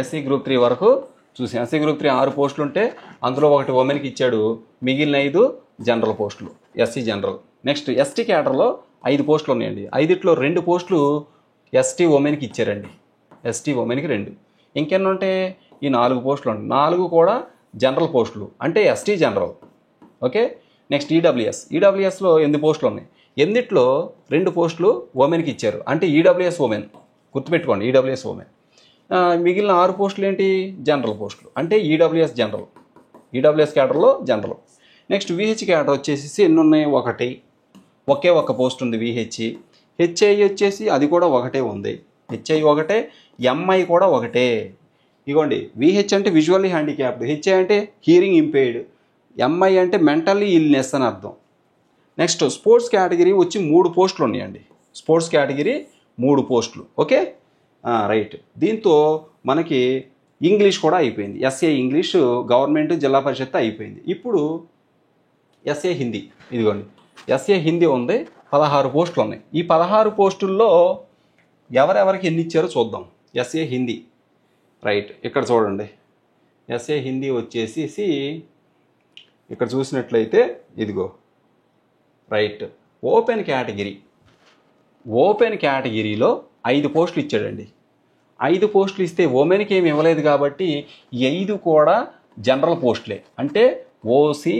ఎస్సీ గ్రూప్ 3 వరకు చూసాం. ఎస్సీ గ్రూప్ 3 6 పోస్టులు ఉంటే అందులో ఒకటి ఉమెన్కి ఇచ్చాడు. మిగిలిన 5 జనరల్ పోస్టులు, ఎస్సీ జనరల్. నెక్స్ట్ ఎస్టీ క్యాడర్లో 5 పోస్టులు ఉన్నాయండి. 5లో 2 పోస్టులు ఎస్టీ ఉమెన్కి ఇచ్చారండి. ఎస్టీ ఉమెన్కి 2. ఇంకెన్ని ఉంటాయి? ఈ 4 పోస్టులు ఉంటాయి. 4 కూడా జనరల్ పోస్టులు, అంటే ఎస్టీ జనరల్. ఓకే. నెక్స్ట్ ఈడబ్ల్యూఎస్లో 8 పోస్టులు ఉన్నాయి. 8లో 2 పోస్టులు ఉమెన్కి ఇచ్చారు. అంటే ఈడబ్ల్యూఎస్ ఉమెన్, గుర్తుపెట్టుకోండి, ఈడబ్ల్యూఎస్ ఉమెన్. మిగిలిన 6 పోస్టులు ఏంటి? జనరల్ పోస్టులు, అంటే ఈడబ్ల్యూఎస్ జనరల్. ఈడబ్ల్యూఎస్ క్యాడర్లో జనరల్. నెక్స్ట్ విహెచ్ క్యాడర్ వచ్చేసి ఎన్ని ఉన్నాయి? ఒకే ఒక పోస్ట్ ఉంది విహెచ్. హెచ్ఐ వచ్చేసి అది కూడా ఒకటే ఉంది. హెచ్ఐ ఒకటే, ఎంఐ కూడా ఒకటే. ఇగోండి, విహెచ్ అంటే విజువల్లీ హ్యాండిక్యాప్డ్, హెచ్ఐ అంటే హియరింగ్ ఇంపేర్డ్, ఎంఐ అంటే మెంటల్లీ ఇల్నెస్ అని అర్థం. నెక్స్ట్ స్పోర్ట్స్ కేటగిరీ వచ్చి 3 పోస్టులు ఉన్నాయండి. స్పోర్ట్స్ కేటగిరీ 3 పోస్టులు. Okay right. దీంతో మనకి ఇంగ్లీష్ కూడా అయిపోయింది. ఎస్ఏ ఇంగ్లీష్ గవర్నమెంట్ జిల్లా పరిషత్ అయిపోయింది. ఇప్పుడు ఎస్ఏ హిందీ. ఇదిగోండి ఎస్ఏ హిందీ ఉంది, 16 పోస్టులు ఉన్నాయి. ఈ 16 పోస్టుల్లో ఎవరెవరికి ఎన్ని ఇచ్చారో చూద్దాం. SA Hindi right. ఇక్కడ చూడండి, ఎస్ఏ హిందీ వచ్చేసి ఇక్కడ చూసినట్లయితే ఇదిగో రైట్. ఓపెన్ కేటగిరీలో 5 పోస్టులు ఇచ్చాడండి. 5 పోస్టులు ఇస్తే ఉమెన్కి ఏమి ఇవ్వలేదు కాబట్టి ఈ 5 కూడా జనరల్ పోస్టులే. అంటే ఓసీ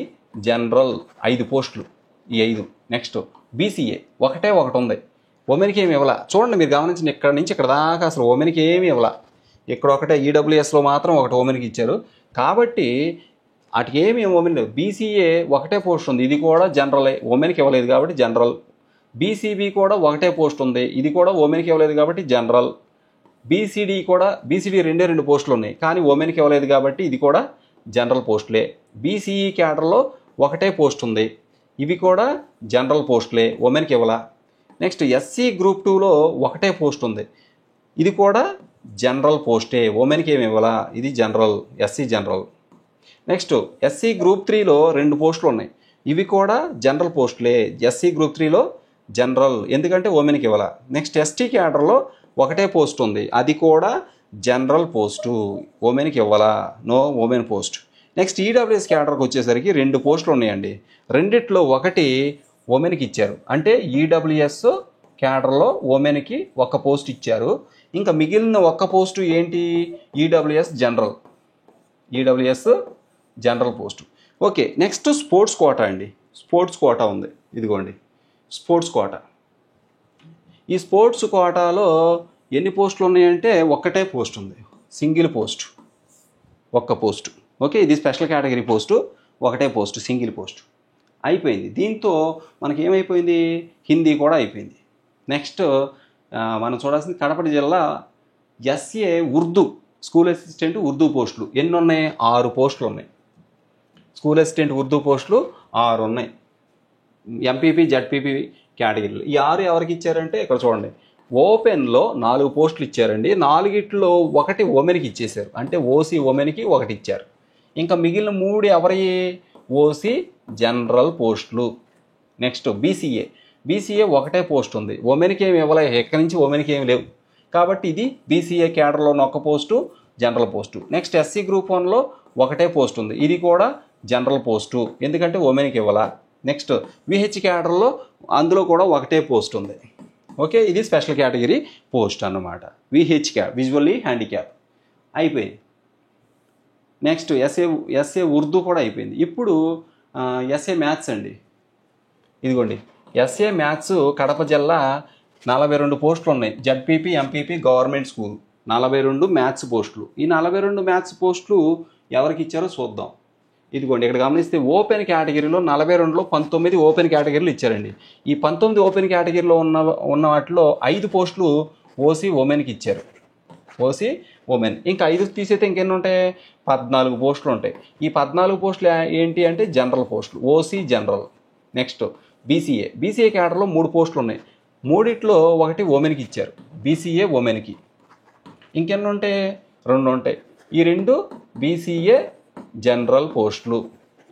జనరల్ 5 పోస్టులు, ఈ 5. నెక్స్ట్ బీసీఏ ఒకటి ఉంది, ఉమెన్కి ఏమి ఇవ్వాల. చూడండి మీరు గమనించిన, ఇక్కడ నుంచి ఇక్కడ దాకా అసలు ఉమెన్కి ఏమి ఇవ్వాల. ఇక్కడ ఒకటే ఈడబ్ల్యూఎస్లో మాత్రం ఒకటి ఉమెన్కి ఇచ్చారు కాబట్టి వాటికి ఏమి ఉమెన్ లేవు. బీసీఏ ఒకటే పోస్ట్ ఉంది, ఇది కూడా జనరలే, ఉమెన్కి ఇవ్వలేదు కాబట్టి జనరల్. బీసీబీ కూడా ఒకటే పోస్ట్ ఉంది, ఇది కూడా ఉమెన్కి ఇవ్వలేదు కాబట్టి జనరల్. బీసీడీ 2 పోస్టులు ఉన్నాయి కానీ ఉమెన్కి ఇవ్వలేదు కాబట్టి ఇది కూడా జనరల్ పోస్టులే. బీసీఈ క్యాడర్లో ఒకటే పోస్ట్ ఉంది, ఇవి కూడా జనరల్ పోస్టులే, ఉమెన్కి ఇవ్వాల. నెక్స్ట్ ఎస్సీ గ్రూప్ 2లో ఒకటే పోస్ట్ ఉంది, ఇది కూడా జనరల్ పోస్టే, ఉమెన్కి ఏమి ఇవ్వాల, ఇది general, SC general. Next SC group 3లో 2 పోస్టులు ఉన్నాయి, ఇవి కూడా జనరల్ పోస్టులే, ఎస్సీ గ్రూప్ 3లో జనరల్, ఎందుకంటే ఉమెన్కి ఇవ్వాల. నెక్స్ట్ ఎస్టీ క్యాడర్లో ఒకటే పోస్ట్ ఉంది, అది కూడా జనరల్ పోస్టు, ఉమెన్కి ఇవ్వాల, no women post. Next EWS క్యాడర్కి వచ్చేసరికి 2 పోస్టులు ఉన్నాయండి. 2లో ఒకటి ఉమెన్కి ఇచ్చారు, అంటే ఈడబ్ల్యూఎస్ క్యాడర్లో ఉమెన్కి ఒక పోస్ట్ ఇచ్చారు. ఇంకా మిగిలిన ఒక్క పోస్టు ఏంటి? EWS general post. Okay. Next sports quota అండి. స్పోర్ట్స్ కోటా ఉంది, ఇదిగోండి స్పోర్ట్స్ కోటా. ఈ స్పోర్ట్స్ కోటాలో ఎన్ని పోస్టులు ఉన్నాయంటే ఒక్కటే పోస్ట్ ఉంది, సింగిల్ పోస్ట్, ఒక్క పోస్టు. ఓకే, ఇది స్పెషల్ కేటగిరీ పోస్టు, ఒకటే పోస్టు, సింగిల్ పోస్ట్ అయిపోయింది. దీంతో మనకి ఏమైపోయింది, హిందీ కూడా అయిపోయింది. నెక్స్ట్ మనం చూడాల్సింది కడప జిల్లా SA Urdu school assistant Urdu పోస్టులు ఎన్ని ఉన్నాయి, 6 పోస్టులు ఉన్నాయి. స్కూల్ అసిస్టెంట్ ఉర్దూ పోస్టులు 6 ఉన్నాయి, ఎంపీపీ జడ్పీపీ కేటగిరీలు. ఈ 6 ఎవరికి ఇచ్చారంటే ఇక్కడ చూడండి, ఓపెన్లో 4 పోస్టులు ఇచ్చారండి. 4గిట్లో ఒకటి ఉమెన్కి ఇచ్చేశారు, అంటే ఓసీ ఉమెన్కి ఒకటి ఇచ్చారు. ఇంకా మిగిలిన 3 ఎవరి, ఓసీ జనరల్ పోస్టులు. నెక్స్ట్ బీసీఏ ఒకటే పోస్ట్ ఉంది, ఉమెన్కి ఏమి ఇవ్వలే, ఎక్కడి నుంచి ఉమెన్కి ఏమి లేవు కాబట్టి ఇది బీసీఏ క్యాడర్లో ఒక post, general post. Next SC group 1లో ఒకటే పోస్ట్ ఉంది, ఇది కూడా జనరల్ పోస్టు, ఎందుకంటే ఉమెన్కి ఇవ్వాల. నెక్స్ట్ విహెచ్ క్యాడర్లో అందులో కూడా ఒకటే పోస్ట్ ఉంది. ఓకే, ఇది స్పెషల్ కేటగిరీ పోస్ట్ అన్నమాట. విహెచ్ క్యాడ్, విజువల్లీ హ్యాండిక్యాప్ అయిపోయింది. నెక్స్ట్ ఎస్ఏ ఉర్దూ కూడా అయిపోయింది. ఇప్పుడు ఎస్ఏ మ్యాథ్స్ అండి. ఇదిగోండి, ఎస్ఏ మ్యాథ్స్ కడప జిల్లా 42 పోస్టులు ఉన్నాయి. ZPP MPP government school 42 maths పోస్టులు. ఈ 42 మ్యాథ్స్ పోస్టులు ఎవరికి ఇచ్చారో చూద్దాం. ఇదిగోండి, ఇక్కడ గమనిస్తే ఓపెన్ కేటగిరీలో 42లో 19 ఓపెన్ కేటగిరీలు ఇచ్చారండి. ఈ 19 ఓపెన్ కేటగిరీలో ఉన్న వాటిలో 5 పోస్టులు ఓసీ ఉమెన్కి ఇచ్చారు, ఓసీ ఉమెన్. ఇంకా 5 తీసేస్తే ఇంకెన్ని ఉంటాయి, 14 పోస్టులు ఉంటాయి. ఈ 14 పోస్టులు ఏంటి అంటే జనరల్ పోస్టులు, ఓసీ జనరల్. నెక్స్ట్ బీసీఏ క్యాడర్లో 3 పోస్టులు ఉన్నాయి, 3ట్లో ఒకటి ఉమెన్కి ఇచ్చారు, బీసీఏ ఉమెన్కి. ఇంకెన్ని ఉంటాయి, 2 ఉంటాయి, ఈ 2 బీసీఏ జనరల్ పోస్టులు.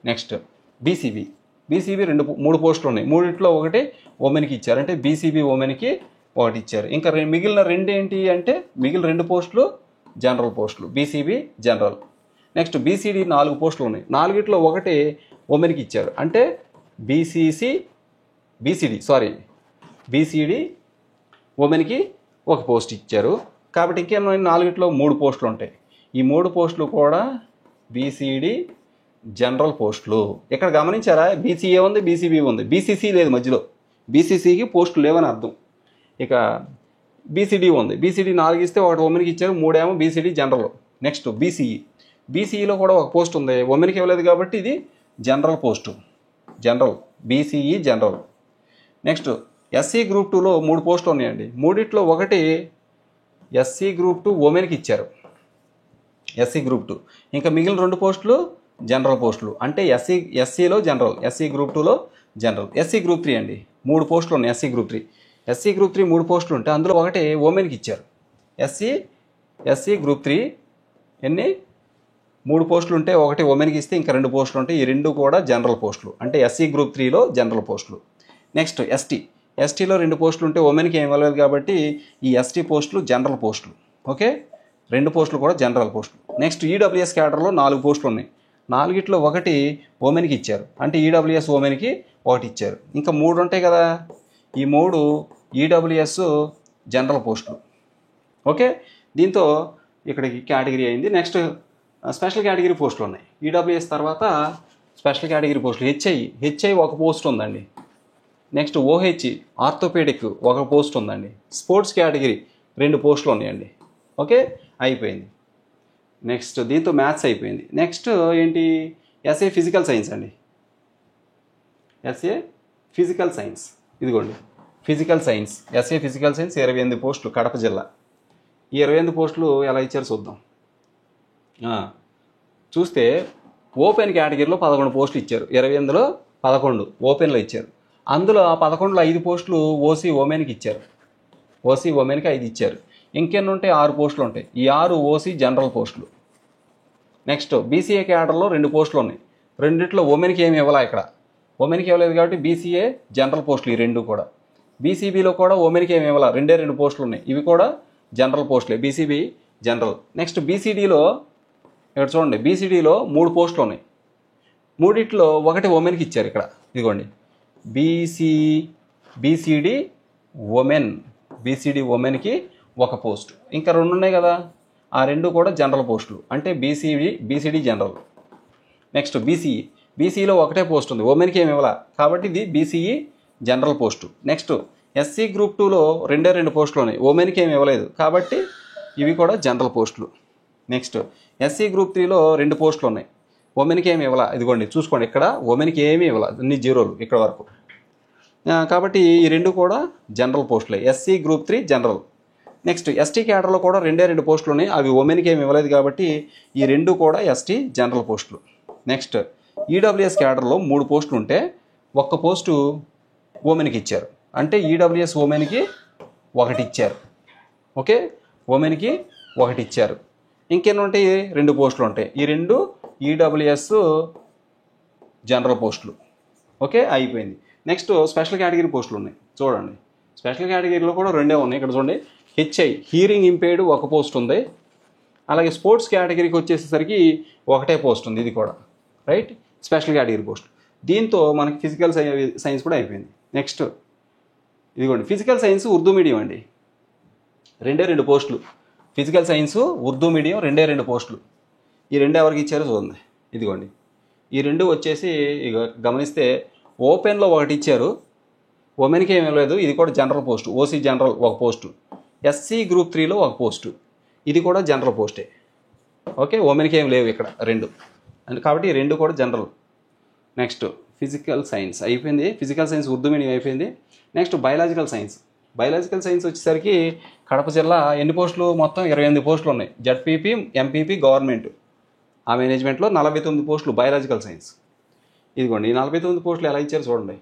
నెక్స్ట్ బీసీబీ 3 పోస్టులు ఉన్నాయి, 3ట్లో ఒకటి ఉమెన్కి ఇచ్చారు, అంటే బీసీబీ ఉమెన్కి ఒకటి ఇచ్చారు. ఇంకా మిగిలిన 2 ఏంటి అంటే మిగిలిన 2 పోస్టులు జనరల్ పోస్టులు, బీసీబీ జనరల్. నెక్స్ట్ బీసీడీ 4 పోస్టులు ఉన్నాయి, 4ట్లో ఒకటి ఉమెన్కి ఇచ్చారు, అంటే బీసీడీ ఉమెన్కి ఒక పోస్ట్ ఇచ్చారు. కాబట్టి ఇంకేమో 4ట్లో 3 పోస్టులు ఉంటాయి, ఈ 3 పోస్టులు కూడా బీసీడీ జనరల్ పోస్టులు. ఇక్కడ గమనించారా, బీసీఏ ఉంది, బీసీబీ ఉంది, బీసీసీ లేదు మధ్యలో, బీసీసీకి పోస్టులు లేవని అర్థం. ఇక బీసీడీ ఉంది, బీసీడీ 4 ఇస్తే ఒకటి ఉమెన్కి ఇచ్చారు, 3 ఏమో బీసీడీ జనరల్. నెక్స్ట్ బీసీఈలో కూడా ఒక పోస్ట్ ఉంది, ఉమెన్కి ఇవ్వలేదు కాబట్టి ఇది general post, general BCE general. Next SC group 2లో 3 పోస్టులు ఉన్నాయండి, 3ట్లో ఒకటి ఎస్సీ గ్రూప్ 2 ఉమెన్కి ఇచ్చారు, ఎస్సీ గ్రూప్ 2. ఇంకా మిగిలిన 2 పోస్టులు జనరల్ పోస్టులు, అంటే ఎస్సీలో జనరల్, ఎస్సీ గ్రూప్ 2లో జనరల్. ఎస్సీ గ్రూప్ 3 అండి, 3 పోస్టులు ఉన్నాయి. ఎస్సీ గ్రూప్ 3 3 పోస్టులు ఉంటే అందులో ఒకటి ఉమెన్కి ఇచ్చారు. ఎస్సీ గ్రూప్ 3 ఎన్ని 3 పోస్టులు ఉంటే ఒకటి ఉమెన్కి ఇస్తే ఇంకా 2 పోస్టులు ఉంటాయి, ఈ 2 కూడా జనరల్ పోస్టులు, అంటే ఎస్సీ గ్రూప్ 3లో జనరల్ పోస్టులు. నెక్స్ట్ ఎస్టీలో 2 పోస్టులు ఉంటే ఉమెన్కి ఏం ఇవ్వలేదు కాబట్టి ఈ ఎస్టీ పోస్టులు జనరల్ పోస్టులు. ఓకే, 2 పోస్టులు కూడా జనరల్ పోస్టులు. నెక్స్ట్ ఈడబ్ల్యూఎస్ క్యాడర్లో 4 పోస్టులు ఉన్నాయి, 4ట్లో ఒకటి ఉమెన్కి ఇచ్చారు, అంటే ఈడబ్ల్యూఎస్ ఉమెన్కి ఒకటి ఇచ్చారు. ఇంకా 3 ఉంటాయి కదా, ఈ 3 ఈడబ్ల్యూఎస్ జనరల్ పోస్టులు. ఓకే, దీంతో ఇక్కడికి కేటగిరీ అయింది. నెక్స్ట్ స్పెషల్ కేటగిరీ పోస్టులు ఉన్నాయి. ఈడబ్ల్యూఎస్ తర్వాత స్పెషల్ కేటగిరీ పోస్టులు హెచ్ఐ ఒక పోస్ట్ ఉందండి. నెక్స్ట్ ఓహెచ్ ఆర్థోపెడిక్ ఒక పోస్ట్ ఉందండి. స్పోర్ట్స్ కేటగిరీ 2 పోస్టులు ఉన్నాయండి. ఓకే, అయిపోయింది. నెక్స్ట్ దీంతో మ్యాథ్స్ అయిపోయింది. నెక్స్ట్ ఏంటి, ఎస్ఏ ఫిజికల్ సైన్స్ అండి. ఎస్ఏ ఫిజికల్ సైన్స్, ఇదిగోండి physical science, SA physical science 28 పోస్టులు కడప జిల్లా. ఈ 28 పోస్టులు ఎలా ఇచ్చారు చూద్దాం. చూస్తే ఓపెన్ కేటగిరీలో 11 పోస్టులు ఇచ్చారు, 28లో 11 ఓపెన్లో ఇచ్చారు. అందులో 11లో 5 పోస్టులు ఓసీ ఉమెన్కి ఇచ్చారు, ఓసీ ఉమెన్కి 5 ఇచ్చారు. ఇంకెన్ని ఉంటాయి, 6 పోస్టులు ఉంటాయి, ఈ 6 ఓసీ జనరల్ పోస్టులు. నెక్స్ట్ బీసీఏ క్యాడర్లో 2 పోస్టులు ఉన్నాయి, 2ట్లో ఉమెన్కి ఏమి ఇవ్వాలా, ఇక్కడ ఉమెన్కి ఇవ్వలేదు కాబట్టి బీసీఏ జనరల్ పోస్టులు ఈ 2 కూడా. బీసీబీలో కూడా ఉమెన్కి ఏమి ఇవ్వాలా, 2 పోస్టులు ఉన్నాయి, ఇవి కూడా జనరల్ పోస్టులే, బీసీబీ జనరల్. నెక్స్ట్ బీసీడీలో ఇక్కడ చూడండి, బీసీడీలో 3 పోస్టులు ఉన్నాయి, 3ట్లో ఒకటి ఉమెన్కి ఇచ్చారు. ఇక్కడ ఇదిగోండి బీసీడీ ఉమెన్కి ఒక పోస్ట్. ఇంకా 2 ఉన్నాయి కదా, ఆ 2 కూడా జనరల్ పోస్టులు, అంటే బీసీడీ జనరల్. నెక్స్ట్ బీసీఈలో ఒకటే పోస్ట్ ఉంది, ఉమెన్కి ఏమి ఇవ్వాలా కాబట్టి ఇది BCE general post. Next SC group 2లో రెండు పోస్టులు ఉన్నాయి, ఉమెన్కి ఏమి ఇవ్వలేదు కాబట్టి ఇవి కూడా జనరల్ పోస్టులు. నెక్స్ట్ ఎస్సీ గ్రూప్ 3లో 2 పోస్టులు ఉన్నాయి, ఉమెన్కి ఏమి ఇవ్వాల, ఇదిగోండి చూసుకోండి, ఇక్కడ ఉమెన్కి ఏమీ ఇవ్వాల, అన్ని జీరోలు ఇక్కడ వరకు. కాబట్టి ఈ 2 కూడా జనరల్ పోస్టులే, SC group 3 general. Next ST క్యాడర్లో కూడా 2 పోస్టులు ఉన్నాయి, అవి ఉమెన్కి ఏమి ఇవ్వలేదు కాబట్టి ఈ 2 కూడా ఎస్టీ జనరల్ పోస్టులు. నెక్స్ట్ ఈడబ్ల్యూఎస్ క్యాడర్లో 3 పోస్టులు ఉంటే 1 పోస్టు ఉమెన్కి ఇచ్చారు, అంటే ఈడబ్ల్యూఎస్ ఉమెన్కి 1 ఇచ్చారు. ఓకే, ఉమెన్కి 1 ఇచ్చారు. ఇంకెన్ని ఉంటాయి, 2 పోస్టులు ఉంటాయి, ఈ 2 ఈడబ్ల్యూఎస్ జనరల్ పోస్టులు. ఓకే, అయిపోయింది. నెక్స్ట్ స్పెషల్ కేటగిరీ పోస్టులు ఉన్నాయి, చూడండి స్పెషల్ కేటగిరీలో కూడా 2 ఉన్నాయి. ఇక్కడ చూడండి, హెచ్ఐ హియరింగ్ ఇంపేర్డ్ 1 పోస్ట్ ఉంది, అలాగే స్పోర్ట్స్ కేటగిరీకి వచ్చేసరికి 1 పోస్ట్ ఉంది, ఇది కూడా రైట్, స్పెషల్ కేటగిరీ పోస్ట్. దీంతో మనకి ఫిజికల్ సైన్స్ కూడా అయిపోయింది. నెక్స్ట్ ఇదిగోండి ఫిజికల్ సైన్స్ ఉర్దూ మీడియం అండి, 2 పోస్టులు, ఫిజికల్ సైన్స్ ఉర్దూ మీడియం 2 పోస్టులు. ఈ 2 ఎవరికి ఇచ్చారో చూడండి, ఇదిగోండి ఈ 2 వచ్చేసి ఇక గమనిస్తే ఓపెన్లో 1 ఇచ్చారు, ఉమెన్కి ఏమీ లేదు, ఇది కూడా general post, OC general 1 post, SC group 3లో 1 పోస్టు, ఇది కూడా జనరల్ పోస్టే. ఓకే, ఉమెన్కి ఏమి లేవు ఇక్కడ 2, కాబట్టి ఈ 2 కూడా జనరల్. నెక్స్ట్ ఫిజికల్ సైన్స్ అయిపోయింది, ఫిజికల్ సైన్స్ ఉర్దూ మీడియం అయిపోయింది. Next biological science, biological science వచ్చేసరికి కడప జిల్లా ఎన్ని పోస్టులు, మొత్తం 28 పోస్టులు ఉన్నాయి, జడ్పీపీ ఎంపీపీ గవర్నమెంట్ ఆ మేనేజ్మెంట్లో 49 పోస్టులు బయాలజికల్ సైన్స్. ఇదిగోండి ఈ 49 పోస్టులు ఎలా ఇచ్చారు చూడండి.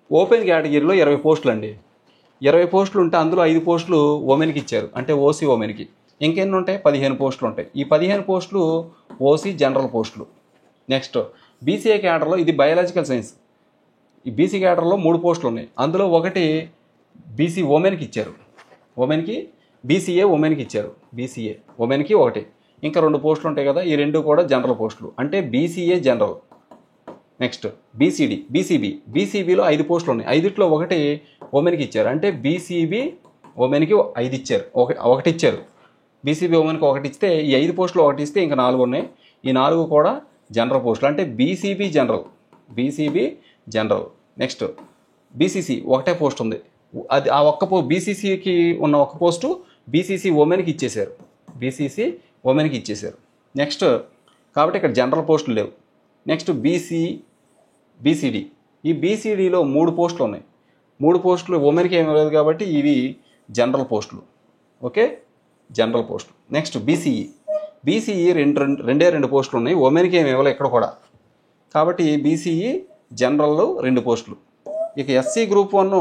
ఓపెన్ కేటగిరీలో 20 పోస్టులు అండి, 20 పోస్టులు ఉంటే అందులో 5 పోస్టులు ఉమెన్కి ఇచ్చారు, అంటే ఓసీ ఉమెన్కి. ఇంకెన్ని ఉంటాయి, 15 పోస్టులు ఉంటాయి, ఈ 15 పోస్టులు ఓసీ జనరల్ పోస్టులు. నెక్స్ట్ బీసీఏ క్యాడర్లో, ఇది బయాలజికల్ సైన్స్, ఈ బీసీ క్యాడర్లో 3 పోస్టులు ఉన్నాయి, అందులో 1 బీసీ ఉమెన్కి ఇచ్చారు, ఉమెన్కి బీసీఏ ఉమెన్కి ఇచ్చారు, బీసీఏ ఉమెన్కి 1, ఇంకా 2 పోస్టులు ఉంటాయి కదా, ఈ 2 కూడా జనరల్ పోస్టులు, అంటే BCA general. Next BCD BCB, బీసీబీలో 5 పోస్టులు ఉన్నాయి, 5లో 1 ఉమెన్కి ఇచ్చారు, అంటే బీసీబీ ఉమెన్కి 5 ఇచ్చారు, 1 ఇచ్చారు, బీసీబీ ఉమెన్కి 1 ఇస్తే ఈ 5 పోస్టులు 1 ఇస్తే ఇంకా 4 ఉన్నాయి, ఈ 4 కూడా జనరల్ పోస్టులు, అంటే BCB general, BCB general. Next BCC 1 post ఉంది, అది ఆ బీసీసీకి ఉన్న 1 పోస్టు బీసీసీ ఉమెన్కి ఇచ్చేశారు, బీసీసీ ఉమెన్కి ఇచ్చేశారు. నెక్స్ట్ కాబట్టి ఇక్కడ జనరల్ పోస్టులు లేవు. నెక్స్ట్ బీసీడీ, ఈ బీసీడీలో 3 పోస్టులు ఉన్నాయి, 3 పోస్టులు ఉమెన్కి ఏమి లేదు కాబట్టి ఇవి జనరల్ పోస్టులు. ఓకే, జనరల్ పోస్టులు. నెక్స్ట్ బీసీఈ 2 పోస్టులు ఉన్నాయి, ఉమెన్కి ఏమి ఇవ్వలేదు ఇక్కడ కూడా, కాబట్టి బీసీఈ జనరల్లో 2 పోస్టులు. ఇక ఎస్సీ గ్రూప్ 1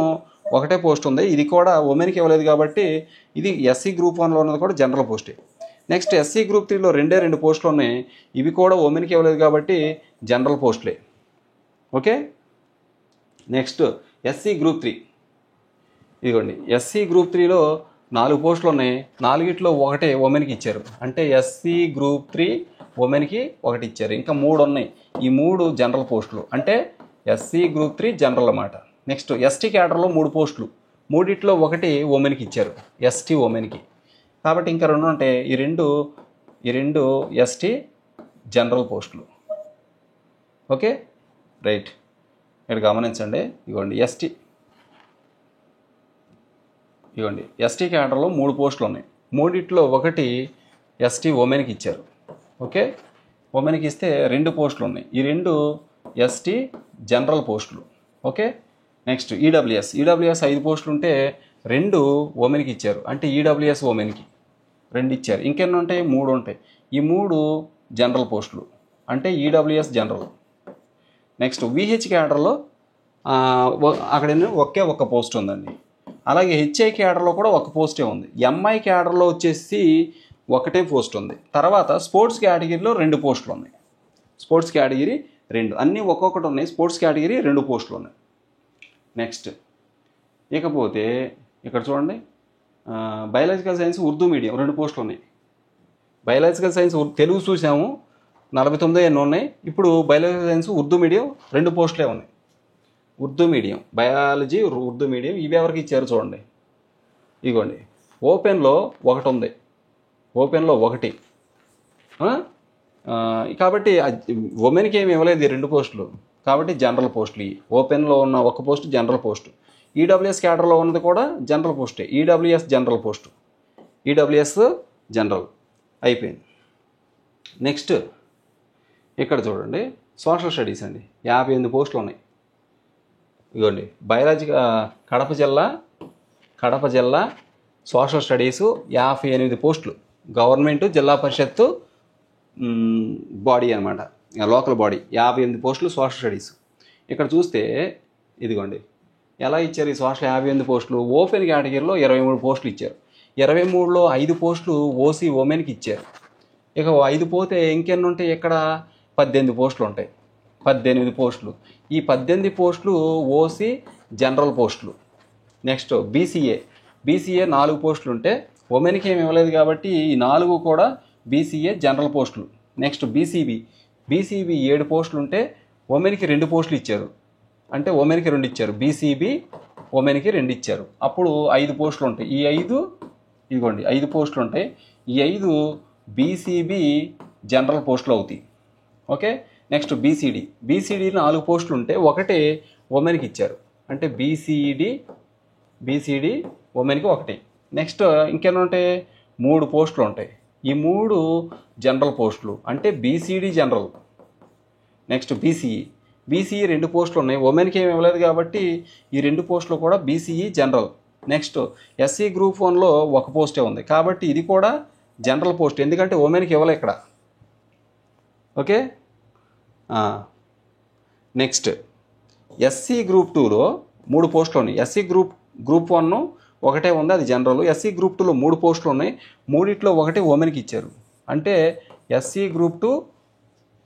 1 పోస్ట్ ఉంది, ఇది కూడా ఉమెన్కి ఇవ్వలేదు కాబట్టి ఇది ఎస్సీ గ్రూప్ 1లో ఉన్నది కూడా జనరల్ పోస్టే. నెక్స్ట్ ఎస్సీ గ్రూప్ 3లో 2 పోస్టులు ఉన్నాయి, ఇవి కూడా ఉమెన్కి ఇవ్వలేదు కాబట్టి జనరల్ పోస్టులే. ఓకే, నెక్స్ట్ ఎస్సీ గ్రూప్ 3, ఇదిగోండి ఎస్సీ గ్రూప్ 3లో 4 పోస్టులు ఉన్నాయి, 4లో 1 ఉమెన్కి ఇచ్చారు, అంటే ఎస్సీ గ్రూప్ 3 ఉమెన్కి 1 ఇచ్చారు, ఇంకా 3 ఉన్నాయి, ఈ 3 జనరల్ పోస్టులు, అంటే ఎస్సీ గ్రూప్ 3 జనరల్ అన్నమాట. నెక్స్ట్ ఎస్టీ క్యాడర్లో 3 పోస్టులు, 3లో 1 ఉమెన్కి ఇచ్చారు, ఎస్టీ ఉమెన్కి, కాబట్టి ఇంకా 2 ఉంటాయి, ఈ 2 ఎస్టీ జనరల్ పోస్టులు. ఓకే రైట్, ఇక్కడ గమనించండి, ఇవ్వండి ఎస్టీ క్యాడర్లో 3 పోస్టులు ఉన్నాయి, 3లో 1 ఎస్టీ ఉమెన్కి ఇచ్చారు. ఓకే, ఉమెన్కి ఇస్తే 2 పోస్టులు ఉన్నాయి, ఈ 2 ఎస్టీ జనరల్ పోస్టులు. ఓకే, నెక్స్ట్ ఈడబ్ల్యూఎస్ 5 పోస్టులు ఉంటే 2 ఉమెన్కి ఇచ్చారు, అంటే ఈడబ్ల్యూఎస్ ఉమెన్కి 2 ఇచ్చారు, ఇంకెన్ని ఉంటాయి, 3 ఉంటాయి, ఈ 3 జనరల్ పోస్టులు, అంటే ఈడబ్ల్యూఎస్ జనరల్. నెక్స్ట్ విహెచ్ క్యాడర్లో అక్కడ ఒకే 1 పోస్ట్ ఉందండి, అలాగే హెచ్ఐ క్యాడర్లో కూడా 1 పోస్టే ఉంది, ఎంఐ క్యాడర్లో వచ్చేసి 1 పోస్ట్ ఉంది. తర్వాత స్పోర్ట్స్ కేటగిరీలో 2 పోస్టులు ఉన్నాయి, స్పోర్ట్స్ కేటగిరీ 2, అన్నీ ఒక్కొక్కటి ఉన్నాయి, స్పోర్ట్స్ కేటగిరీ 2 పోస్టులు ఉన్నాయి. నెక్స్ట్ ఇకపోతే ఇక్కడ చూడండి, బయాలజికల్ సైన్స్ ఉర్దూ మీడియం 2 పోస్టులు ఉన్నాయి, బయాలజికల్ సైన్స్ తెలుగు చూసాము 49 ఎన్నో ఉన్నాయి, ఇప్పుడు బయాలజికల్ సైన్స్ ఉర్దూ మీడియం 2 పోస్టులే ఉన్నాయి, Urdu medium biology Urdu medium. ఇవి ఎవరికి ఇచ్చారు చూడండి, ఇదిగోండి ఓపెన్లో 1 ఉంది, ఓపెన్లో 1, కాబట్టి ఉమెన్కి ఏమి ఇవ్వలేదు 2 పోస్టులు, కాబట్టి జనరల్ పోస్టులు. ఓపెన్లో ఉన్న 1 పోస్ట్ జనరల్ పోస్టు, ఈడబ్ల్యూఎస్ క్యాడర్లో ఉన్నది కూడా జనరల్ పోస్టే, EWS general post, EWS general అయిపోయింది. నెక్స్ట్ ఇక్కడ చూడండి, సోషల్ స్టడీస్ అండి 58 పోస్టులు ఉన్నాయి. ఇదిగోండి బయాలజీ కడప జిల్లా సోషల్ స్టడీసు 58 పోస్టులు. గవర్నమెంట్ జిల్లా పరిషత్తు బాడీ అనమాట, లోకల్ బాడీ. 58 పోస్టులు సోషల్ స్టడీస్. ఇక్కడ చూస్తే ఇదిగోండి ఎలా ఇచ్చారు ఈ సోషల్ 58 పోస్టులు. ఓపెన్ కేటగిరీలో 23 పోస్టులు ఇచ్చారు. 23లో 5 పోస్టులు ఓసీ ఉమెన్కి ఇచ్చారు. ఇక 5 పోతే ఇంకెన్ని ఉంటాయి, ఇక్కడ 18 పోస్టులు ఉంటాయి. 18 పోస్టులు. ఈ 18 పోస్టులు ఓసీ జనరల్ పోస్టులు. నెక్స్ట్ బీసీఏ 4 పోస్టులు ఉంటే ఉమెన్కి ఏమి ఇవ్వలేదు కాబట్టి ఈ 4 కూడా బీసీఏ జనరల్ పోస్టులు. నెక్స్ట్ బీసీబీ 7 పోస్టులు ఉంటే ఉమెన్కి 2 పోస్టులు ఇచ్చారు, అంటే ఉమెన్కి 2 ఇచ్చారు. బీసీబీ ఉమెన్కి 2 ఇచ్చారు. అప్పుడు 5 పోస్టులు ఉంటాయి. ఈ 5 ఇదిగోండి 5 పోస్టులు ఉంటాయి. ఈ 5 బీసీబీ జనరల్ పోస్టులు అవుతాయి. ఓకే. నెక్స్ట్ బీసీడీ 4 పోస్టులు ఉంటే ఒకటే ఉమెన్కి ఇచ్చారు, అంటే బీసీడీ ఉమెన్కి 1. నెక్స్ట్ ఇంకేమైనా ఉంటాయి, 3 పోస్టులు ఉంటాయి. ఈ 3 జనరల్ పోస్టులు, అంటే బీసీడీ జనరల్. నెక్స్ట్ బీసీఈ 2 పోస్టులు ఉన్నాయి. ఉమెన్కి ఏమి ఇవ్వలేదు కాబట్టి ఈ 2 పోస్టులు కూడా BCE general. Next SC group 1లో 1 పోస్టే ఉంది కాబట్టి ఇది కూడా జనరల్ పోస్ట్, ఎందుకంటే ఉమెన్కి ఇవ్వలే ఇక్కడ. ఓకే. నెక్స్ట్ ఎస్సీ గ్రూప్ 2లో 3 పోస్టులు ఉన్నాయి. ఎస్సీ గ్రూప్ 1 ఒకటే ఉంది, అది జనరల్. ఎస్సీ గ్రూప్ 2లో 3 పోస్టులు ఉన్నాయి. 3లో 1 ఉమెన్కి ఇచ్చారు, అంటే ఎస్సీ గ్రూప్ 2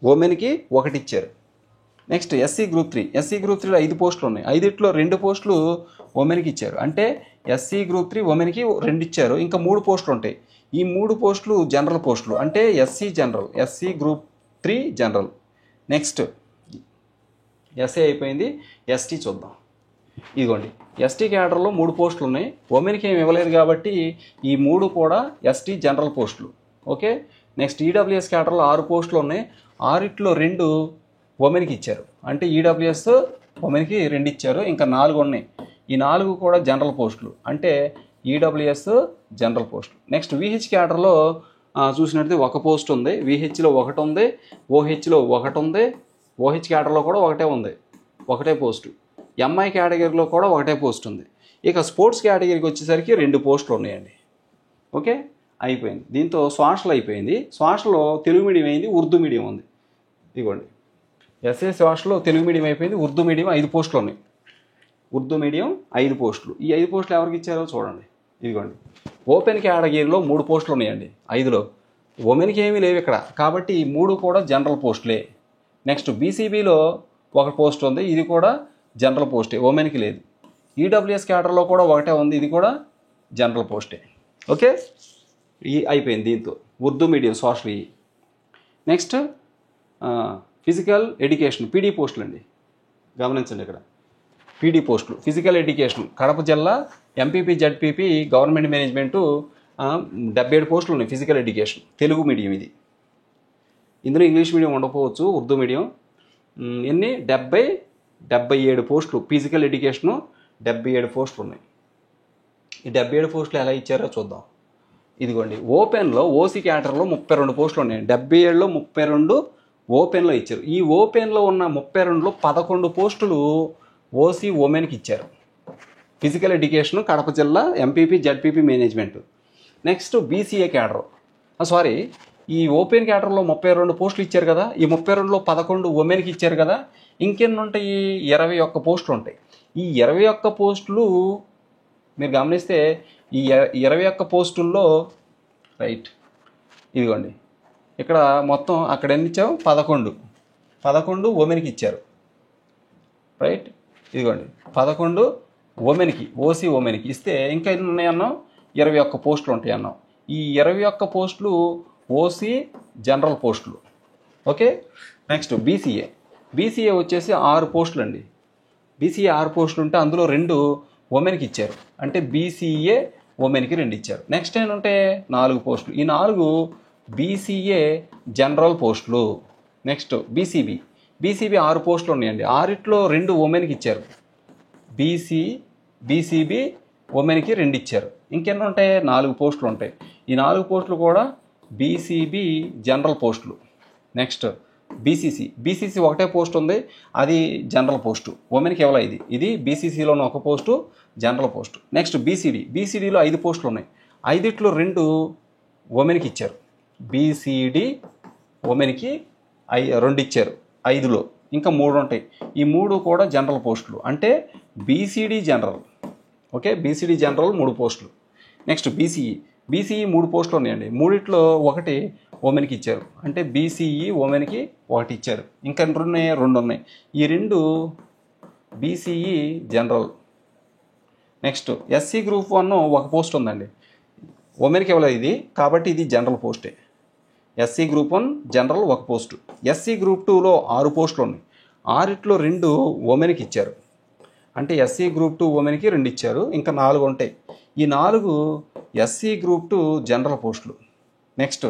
ఉమెన్కి 1 ఇచ్చారు. నెక్స్ట్ ఎస్సీ గ్రూప్ 3లో 5 పోస్టులు ఉన్నాయి. 5లో 2 పోస్టులు ఉమెన్కి ఇచ్చారు, అంటే ఎస్సీ గ్రూప్ 3 ఉమెన్కి 2 ఇచ్చారు. ఇంకా 3 పోస్టులు ఉంటాయి. ఈ 3 పోస్టులు జనరల్ పోస్టులు, అంటే SC group 3 general. Next SA అయిపోయింది. ఎస్టీ చూద్దాం. ఇదిగోండి ఎస్టీ క్యాడర్లో 3 పోస్టులు ఉన్నాయి. ఉమెన్కి ఏమి ఇవ్వలేదు కాబట్టి ఈ 3 కూడా ఎస్టీ జనరల్ పోస్టులు. ఓకే. నెక్స్ట్ ఈడబ్ల్యూఎస్ క్యాడర్లో 6 పోస్టులు ఉన్నాయి. 6లో 2 ఉమెన్కి ఇచ్చారు, అంటే ఈడబ్ల్యూఎస్ ఉమెన్కి 2 ఇచ్చారు. ఇంకా 4 ఉన్నాయి. ఈ 4 కూడా జనరల్ పోస్టులు, అంటే ఈడబ్ల్యూఎస్ జనరల్ పోస్టులు. నెక్స్ట్ విహెచ్ క్యాడర్లో చూసినట్టు 1 పోస్ట్ ఉంది. విహెచ్లో 1 ఉంది, ఓహెచ్లో 1 ఉంది. ఓహెచ్ క్యాడర్లో కూడా 1 ఉంది, 1 పోస్టు. ఎంఐ కేటగిరీలో కూడా 1 పోస్ట్ ఉంది. ఇక స్పోర్ట్స్ కేటగిరీకి వచ్చేసరికి 2 పోస్టులు ఉన్నాయండి. ఓకే. అయిపోయింది. దీంతో సోషల్ అయిపోయింది. సోషల్లో తెలుగు మీడియం అయింది, ఉర్దూ మీడియం ఉంది. ఇదిగోండి ఎస్ఏ సోషల్లో తెలుగు మీడియం అయిపోయింది, ఉర్దూ మీడియం 5 పోస్టులు ఉన్నాయి. ఉర్దూ మీడియం 5 పోస్టులు. ఈ 5 పోస్టులు ఎవరికి ఇచ్చారో చూడండి. ఇదిగోండి ఓపెన్ కేటగిరీలో 3 పోస్టులు ఉన్నాయండి. 5లో ఉమెన్కి ఏమీ లేవు ఇక్కడ కాబట్టి ఈ 3 కూడా జనరల్ పోస్టులే. నెక్స్ట్ బీసీబీలో 1 పోస్ట్ ఉంది, ఇది కూడా జనరల్ పోస్టే, ఉమెన్కి లేదు. ఈడబ్ల్యూఎస్ క్యాడర్లో కూడా 1 ఉంది, ఇది కూడా జనరల్ పోస్టే. ఓకే. అయిపోయింది దీంతో Urdu medium social. Next physical education PD పోస్టులు అండి. గమనించండి ఇక్కడ పీడీ పోస్టులు. ఫిజికల్ ఎడ్యుకేషన్ కడప జిల్లా ఎంపీపీ జడ్పీపీ గవర్నమెంట్ మేనేజ్మెంటు 77 పోస్టులు ఉన్నాయి. ఫిజికల్ ఎడ్యుకేషన్ తెలుగు మీడియం ఇది. ఇందులో ఇంగ్లీష్ మీడియం ఉండకపోవచ్చు, ఉర్దూ మీడియం. ఎన్ని 77 పోస్టులు. ఫిజికల్ ఎడ్యుకేషను 77 పోస్టులు ఉన్నాయి. ఈ 77 పోస్టులు ఎలా ఇచ్చారో చూద్దాం. ఇదిగోండి ఓపెన్లో ఓసీ క్యాటర్లో 32 పోస్టులు ఉన్నాయి. 77లో 32 ఓపెన్లో ఇచ్చారు. ఈ ఓపెన్లో ఉన్న 32లో 11 పోస్టులు ఓసీ ఉమెన్కి ఇచ్చారు. ఫిజికల్ ఎడ్యుకేషన్ కడప జిల్లా MPP ZPP management. Next BCA cadre, ఈ ఓపెన్ క్యాటర్లో 32 పోస్టులు ఇచ్చారు కదా, ఈ 32లో 11 ఉమెన్కి ఇచ్చారు కదా, ఇంకెన్ని ఉంటాయి, 21 పోస్టులు ఉంటాయి. ఈ 21 పోస్టులు మీరు గమనిస్తే ఈ 21 పోస్టుల్లో రైట్ ఇదిగోండి ఇక్కడ మొత్తం అక్కడ ఎన్ని ఇచ్చావు 11 ఉమెన్కి ఇచ్చారు. రైట్ ఇదిగోండి 11 ఉమెన్కి ఓసీ ఉమెన్కి ఇస్తే ఇంకా ఎన్ని ఉన్నాయి అన్నాం, 21 పోస్టులు ఉంటాయి అన్నాం. ఈ 21 పోస్టులు ఓసీ జనరల్ పోస్టులు. ఓకే. నెక్స్ట్ బీసీఏ వచ్చేసి 6 పోస్టులు అండి. బీసీఏ 6 పోస్టులు ఉంటే అందులో 2 ఉమెన్కి ఇచ్చారు, అంటే బీసీఏ ఉమెన్కి 2 ఇచ్చారు. నెక్స్ట్ ఏంటంటే 4 పోస్టులు. ఈ 4 బీసీఏ జనరల్ పోస్టులు. నెక్స్ట్ బీసీబీ 6 పోస్టులు ఉన్నాయండి. 6లో 2 ఉమెన్కి ఇచ్చారు. బీసీబీ ఉమెన్కి 2 ఇచ్చారు. ఇంకెన్ని ఉంటాయి? 4 పోస్టులు ఉంటాయి. ఈ 4 పోస్టులు కూడా బీసీబీ జనరల్ పోస్టులు. నెక్స్ట్ బీసీసీ ఒకటే పోస్ట్ ఉంది, అది జనరల్ పోస్టు. ఉమెన్కి ఇవ్వాలి. ఇది బీసీసీలోని ఒక పోస్టు, జనరల్ పోస్టు. నెక్స్ట్ బీసీడీలో 5 పోస్టులు ఉన్నాయి. 5లో 2 ఉమెన్కి ఇచ్చారు. బీసీడీ ఉమెన్కి 2 ఇచ్చారు 5లో. ఇంకా 3 ఉంటాయి. ఈ 3 కూడా జనరల్ పోస్టులు. అంటే BCD general. Okay, BCD general 3 పోస్టులు. నెక్స్ట్ బీసీఈ 3 పోస్టులు ఉన్నాయండి. 3లో 1 ఉమెన్కి ఇచ్చారు. అంటే బీసీఈ ఉమెన్కి 1 ఇచ్చారు. ఇంకా 2 ఉన్నాయి. ఈ 2 BCE general. Next SC group 1 1 post ఉందండి. ఉమెన్కి ఇవ్వలేదు ఇది, కాబట్టి ఇది జనరల్ పోస్టే. SC group 1 general 1 post. SC group 2లో 6 పోస్టులు ఉన్నాయి. 6లో 2 ఉమెన్కి ఇచ్చారు. అంటే ఎస్సీ గ్రూప్ 2 ఉమెన్కి 2 ఇచ్చారు. ఇంకా 4 ఉంటాయి. ఈ 4 ఎస్సీ గ్రూప్ 2 జనరల్ పోస్టులు. నెక్స్ట్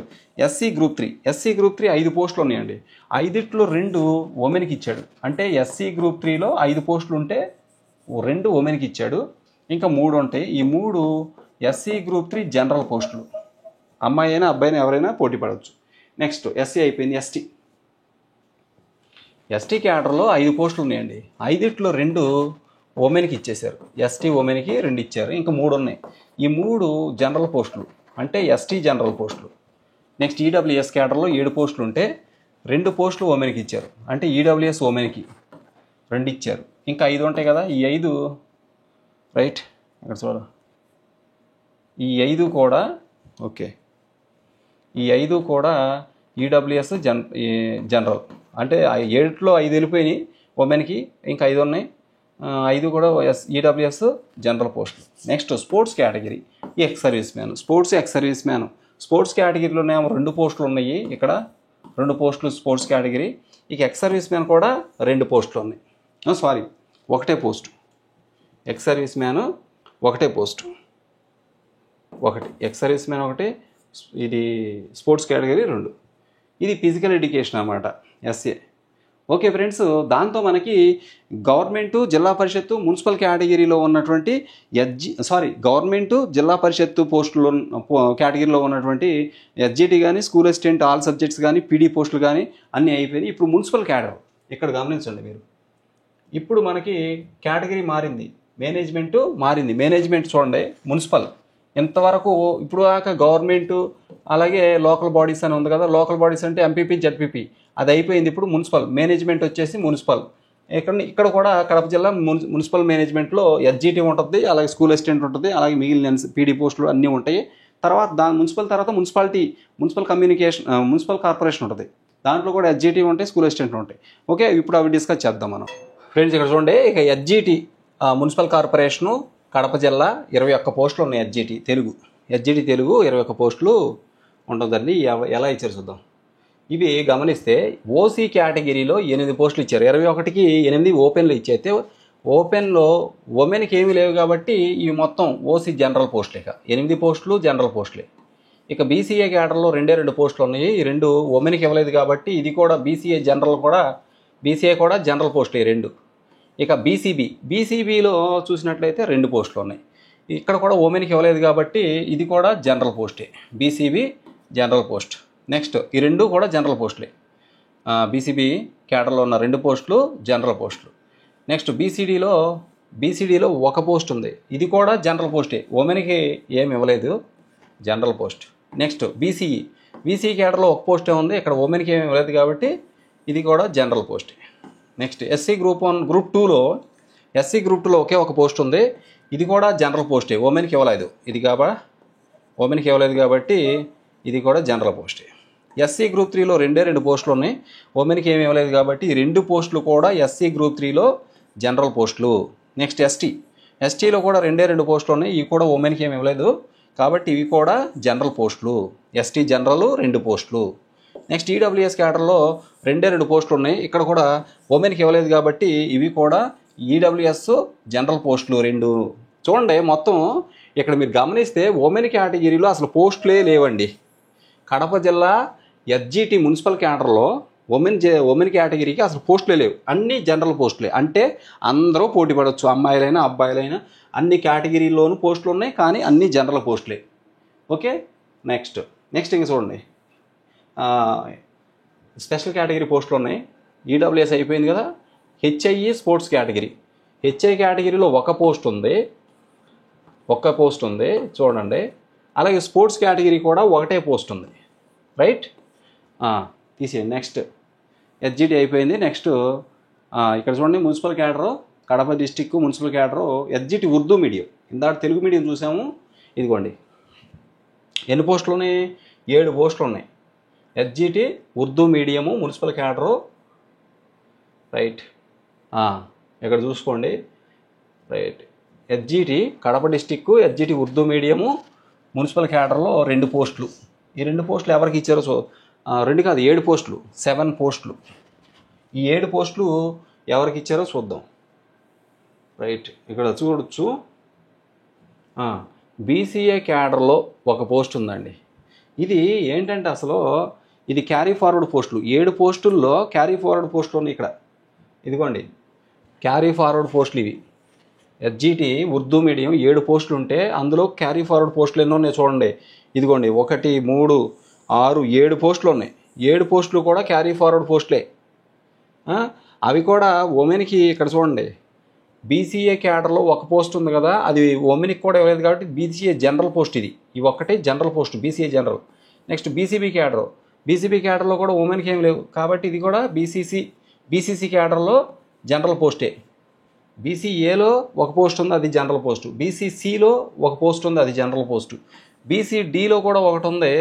ఎస్సీ గ్రూప్ 3 5 పోస్టులు ఉన్నాయండి. 5లో 2 ఉమెన్కి ఇచ్చాడు. అంటే ఎస్సీ గ్రూప్ 3లో 5 పోస్టులు ఉంటే 2 ఉమెన్కి ఇచ్చాడు. ఇంకా 3 ఉంటాయి. ఈ 3 ఎస్సీ గ్రూప్ 3 జనరల్ పోస్టులు. అమ్మాయి అయినా అబ్బాయినా ఎవరైనా పోటీ పడవచ్చు. నెక్స్ట్ ఎస్సీ అయిపోయింది. ఎస్టీ క్యాడర్లో 5 పోస్టులు ఉన్నాయండి. 5లో 2 ఉమెన్కి ఇచ్చేశారు. ఎస్టీ ఉమెన్కి 2 ఇచ్చారు. ఇంకా 3 ఉన్నాయి. ఈ 3 జనరల్ పోస్టులు. అంటే ఎస్టీ జనరల్ పోస్టులు. నెక్స్ట్ ఈడబ్ల్యూఎస్ క్యాడర్లో 7 పోస్టులు ఉంటే 2 పోస్టులు ఉమెన్కి ఇచ్చారు. అంటే ఈడబ్ల్యూఎస్ ఉమెన్కి 2 ఇచ్చారు. ఇంకా 5 ఉంటాయి కదా. ఈ 5 రైట్ ఇక్కడ చూడ. ఈ 5 కూడా ఓకే. ఈ 5 కూడా ఈడబ్ల్యూఎస్ జనరల్. అంటే 7లో 5 వెళ్ళిపోయినాయి ఉమెన్కి. ఇంకా 5 ఉన్నాయి. 5 కూడా ఈడబ్ల్యూఎస్ జనరల్ పోస్టులు. Next sports category ex service man. Sports కేటగిరీలోనేమో 2 పోస్టులు ఉన్నాయి. ఇక్కడ 2 పోస్టులు స్పోర్ట్స్ కేటగిరీ. ఇక ఎక్స్ సర్వీస్ మ్యాన్ కూడా 2 పోస్టులు ఉన్నాయి. ఒకటే పోస్టు. ఎక్స్ సర్వీస్ మ్యాన్ ఒకటే పోస్టు. ఎక్స్ సర్వీస్ మ్యాన్ ఒకటి. ఇది స్పోర్ట్స్ కేటగిరీ 2. ఇది ఫిజికల్ ఎడ్యుకేషన్ అన్నమాట, ఎస్ఏ. ఓకే ఫ్రెండ్స్, దాంతో మనకి గవర్నమెంటు, జిల్లా పరిషత్తు, మున్సిపల్ కేటగిరీలో ఉన్నటువంటి గవర్నమెంటు, జిల్లా పరిషత్తు పోస్టులో కేటగిరీలో ఉన్నటువంటి ఎస్జిటి కానీ, స్కూల్ అసిస్టెంట్ ఆల్ సబ్జెక్ట్స్ కానీ, పీడీ పోస్టులు కానీ అన్నీ అయిపోయినాయి. ఇప్పుడు మున్సిపల్ క్యాడర్ ఇక్కడ గమనించండి మీరు. ఇప్పుడు మనకి కేటగిరీ మారింది, మేనేజ్మెంటు మారింది. మేనేజ్మెంట్ చూడండి, మున్సిపల్ ఇంతవరకు ఇప్పుడు దాకా గవర్నమెంటు అలాగే లోకల్ బాడీస్ అని ఉంది కదా. లోకల్ బాడీస్ అంటే ఎంపీపీ, జడ్పీపీ అది అయిపోయింది. ఇప్పుడు మున్సిపల్ మేనేజ్మెంట్ వచ్చేసి మున్సిపల్. ఇక్కడ కూడా కడప జిల్లా మున్సిపల్ మేనేజ్మెంట్లో ఎస్జిటి ఉంటుంది, అలాగే స్కూల్ అసిస్టెంట్ ఉంటుంది, అలాగే మిగిలిన పీడీ పోస్టులు అన్నీ ఉంటాయి. తర్వాత మున్సిపల్ తర్వాత మున్సిపల్ కార్పొరేషన్ ఉంటుంది. దాంట్లో కూడా ఎస్జిటి ఉంటాయి, స్కూల్ అసిస్టెంట్ ఉంటాయి. ఓకే, ఇప్పుడు అవి డిస్కస్ చేద్దాం మనం. ఫ్రెండ్స్ ఇక్కడ చూడండి, ఇక ఎస్జిటి మున్సిపల్ కార్పొరేషను కడప జిల్లా 21 పోస్టులు ఉన్నాయి. ఎస్జిటి తెలుగు 21 పోస్టులు ఉంటుందండి. ఎలా ఇచ్చారు చూద్దాం. ఇవి గమనిస్తే ఓసీ కేటగిరీలో 8 పోస్టులు ఇచ్చారు. 21కి 8 ఓపెన్లో ఇచ్చైతే ఓపెన్లో ఉమెన్కి ఏమీ లేవు కాబట్టి ఇవి మొత్తం ఓసీ జనరల్ పోస్టులు. ఇక 8 పోస్టులు జనరల్ పోస్టులే. ఇక బీసీఏ క్యాడర్లో 2 పోస్టులు ఉన్నాయి. ఈ 2 ఉమెన్కి ఇవ్వలేదు కాబట్టి ఇది కూడా బీసీఏ కూడా జనరల్ పోస్టులు 2. ఇక బీసీబీలో చూసినట్లయితే 2 పోస్టులు ఉన్నాయి. ఇక్కడ కూడా ఉమెన్కి ఇవ్వలేదు కాబట్టి ఇది కూడా జనరల్ పోస్టే, బీసీబీ జనరల్ పోస్ట్. నెక్స్ట్ ఈ 2 కూడా జనరల్ పోస్టులే. బీసీబీ క్యాడర్లో ఉన్న 2 పోస్టులు జనరల్ పోస్టులు. నెక్స్ట్ బీసీడీలో 1 పోస్ట్ ఉంది. ఇది కూడా జనరల్ పోస్టే, ఉమెన్కి ఏమి ఇవ్వలేదు, జనరల్ పోస్ట్. నెక్స్ట్ బీసీ క్యాడర్లో 1 పోస్టే ఉంది. ఇక్కడ ఉమెన్కి ఏమి ఇవ్వలేదు కాబట్టి ఇది కూడా జనరల్ పోస్టే. నెక్స్ట్ ఎస్సీ గ్రూప్ 2లో ఒకే 1 పోస్ట్ ఉంది. ఇది కూడా జనరల్ పోస్టే, ఉమెన్కి ఇవ్వలేదు. ఉమెన్కి ఇవ్వలేదు కాబట్టి ఇది కూడా జనరల్ పోస్టే. ఎస్సీ గ్రూప్ 3లో 2 పోస్టులు ఉన్నాయి. ఉమెన్కి ఏమి ఇవ్వలేదు కాబట్టి ఈ 2 పోస్టులు కూడా ఎస్సీ గ్రూప్ 3లో జనరల్ పోస్టులు. నెక్స్ట్ ఎస్టీలో కూడా 2 పోస్టులు ఉన్నాయి. ఇవి కూడా ఉమెన్కి ఏమి ఇవ్వలేదు కాబట్టి ఇవి కూడా జనరల్ పోస్టులు. ఎస్టీ జనరల్ 2 పోస్టులు. నెక్స్ట్ ఈడబ్ల్యూఎస్ క్యాడర్లో 2 పోస్టులు ఉన్నాయి. ఇక్కడ కూడా ఉమెన్కి ఇవ్వలేదు కాబట్టి ఇవి కూడా ఈడబ్ల్యూఎస్ జనరల్ పోస్టులు 2. చూడండి, మొత్తం ఇక్కడ మీరు గమనిస్తే ఉమెన్ కేటగిరీలో అసలు పోస్టులే లేవండి. కడప జిల్లా ఎస్జిటి మున్సిపల్ క్యాడర్లో ఉమెన్ కేటగిరీకి అసలు పోస్టులే లేవు, అన్నీ జనరల్ పోస్టులే. అంటే అందరూ పోటీ పడవచ్చు, అమ్మాయిలైనా అబ్బాయిలైనా అన్ని కేటగిరీలోనూ పోస్టులు ఉన్నాయి, కానీ అన్నీ జనరల్ పోస్టులే. ఓకే, నెక్స్ట్ ఇంక చూడండి, స్పెషల్ కేటగిరీ పోస్టులు ఉన్నాయి. ఈడబ్ల్యూఎస్ అయిపోయింది కదా. హెచ్ఐఈ స్పోర్ట్స్ కేటగిరీ, హెచ్ఐ కేటగిరీలో ఒక పోస్ట్ ఉంది చూడండి. అలాగే స్పోర్ట్స్ కేటగిరీ కూడా ఒకటే పోస్ట్ ఉంది, రైట్. తీసేయండి. నెక్స్ట్ హెచ్జిటి అయిపోయింది. నెక్స్ట్ ఇక్కడ చూడండి, municipal cadre Kadapa district municipal cadre HGT Urdu medium. ఇందాక తెలుగు మీడియం చూసాము, ఇదిగోండి ఎన్ని పోస్టులు ఉన్నాయి, 7 పోస్టులు ఉన్నాయి. HGT Urdu medium municipal cadre, right. ఇక్కడ చూసుకోండి, right. HGT Kadapa district HGT Urdu medium municipal క్యాడర్లో 2 పోస్టులు. ఈ 2 పోస్టులు ఎవరికి ఇచ్చారో 2 కాదు 7 పోస్టులు, 7 పోస్టులు. ఈ 7 పోస్టులు ఎవరికి ఇచ్చారో చూద్దాం, రైట్. ఇక్కడ చూడొచ్చు, బీసీఏ క్యాడర్లో ఒక పోస్ట్ ఉందండి. ఇది ఏంటంటే అసలు ఇది క్యారీ ఫార్వర్డ్ పోస్టులు. 7 పోస్టుల్లో క్యారీ ఫార్వర్డ్ పోస్టులు ఉన్నాయి ఇక్కడ. ఇదిగోండి క్యారీ ఫార్వర్డ్ పోస్టులు ఇవి. హెచ్జిటి ఉర్దూ మీడియం 7 పోస్టులు ఉంటే అందులో క్యారీ ఫార్వర్డ్ పోస్టులు ఎన్నో ఉన్నాయి చూడండి. ఇదిగోండి 1, 3, 6, 7 పోస్టులు ఉన్నాయి. 7 పోస్టులు కూడా క్యారీ ఫార్వర్డ్ పోస్టులే. అవి కూడా ఉమెన్కి ఇక్కడ చూడండి, బీసీఏ క్యాడర్లో ఒక పోస్ట్ ఉంది కదా, అది ఉమెన్కి కూడా ఇవ్వలేదు కాబట్టి బీసీఏ జనరల్ పోస్ట్ ఇది. ఇవి ఒక్కటే general post, BCA general. Next BCB క్యాడర్లో కూడా ఉమెన్కి ఏం లేవు కాబట్టి ఇది కూడా బీసీసీ క్యాడర్లో జనరల్ పోస్టే. బీసీఏలో ఒక పోస్ట్ ఉంది, అది జనరల్ పోస్టు. బీసీసీలో ఒక పోస్ట్ ఉంది, అది జనరల్ పోస్టు. బీసీడీలో కూడా ఒకటి ఉంది,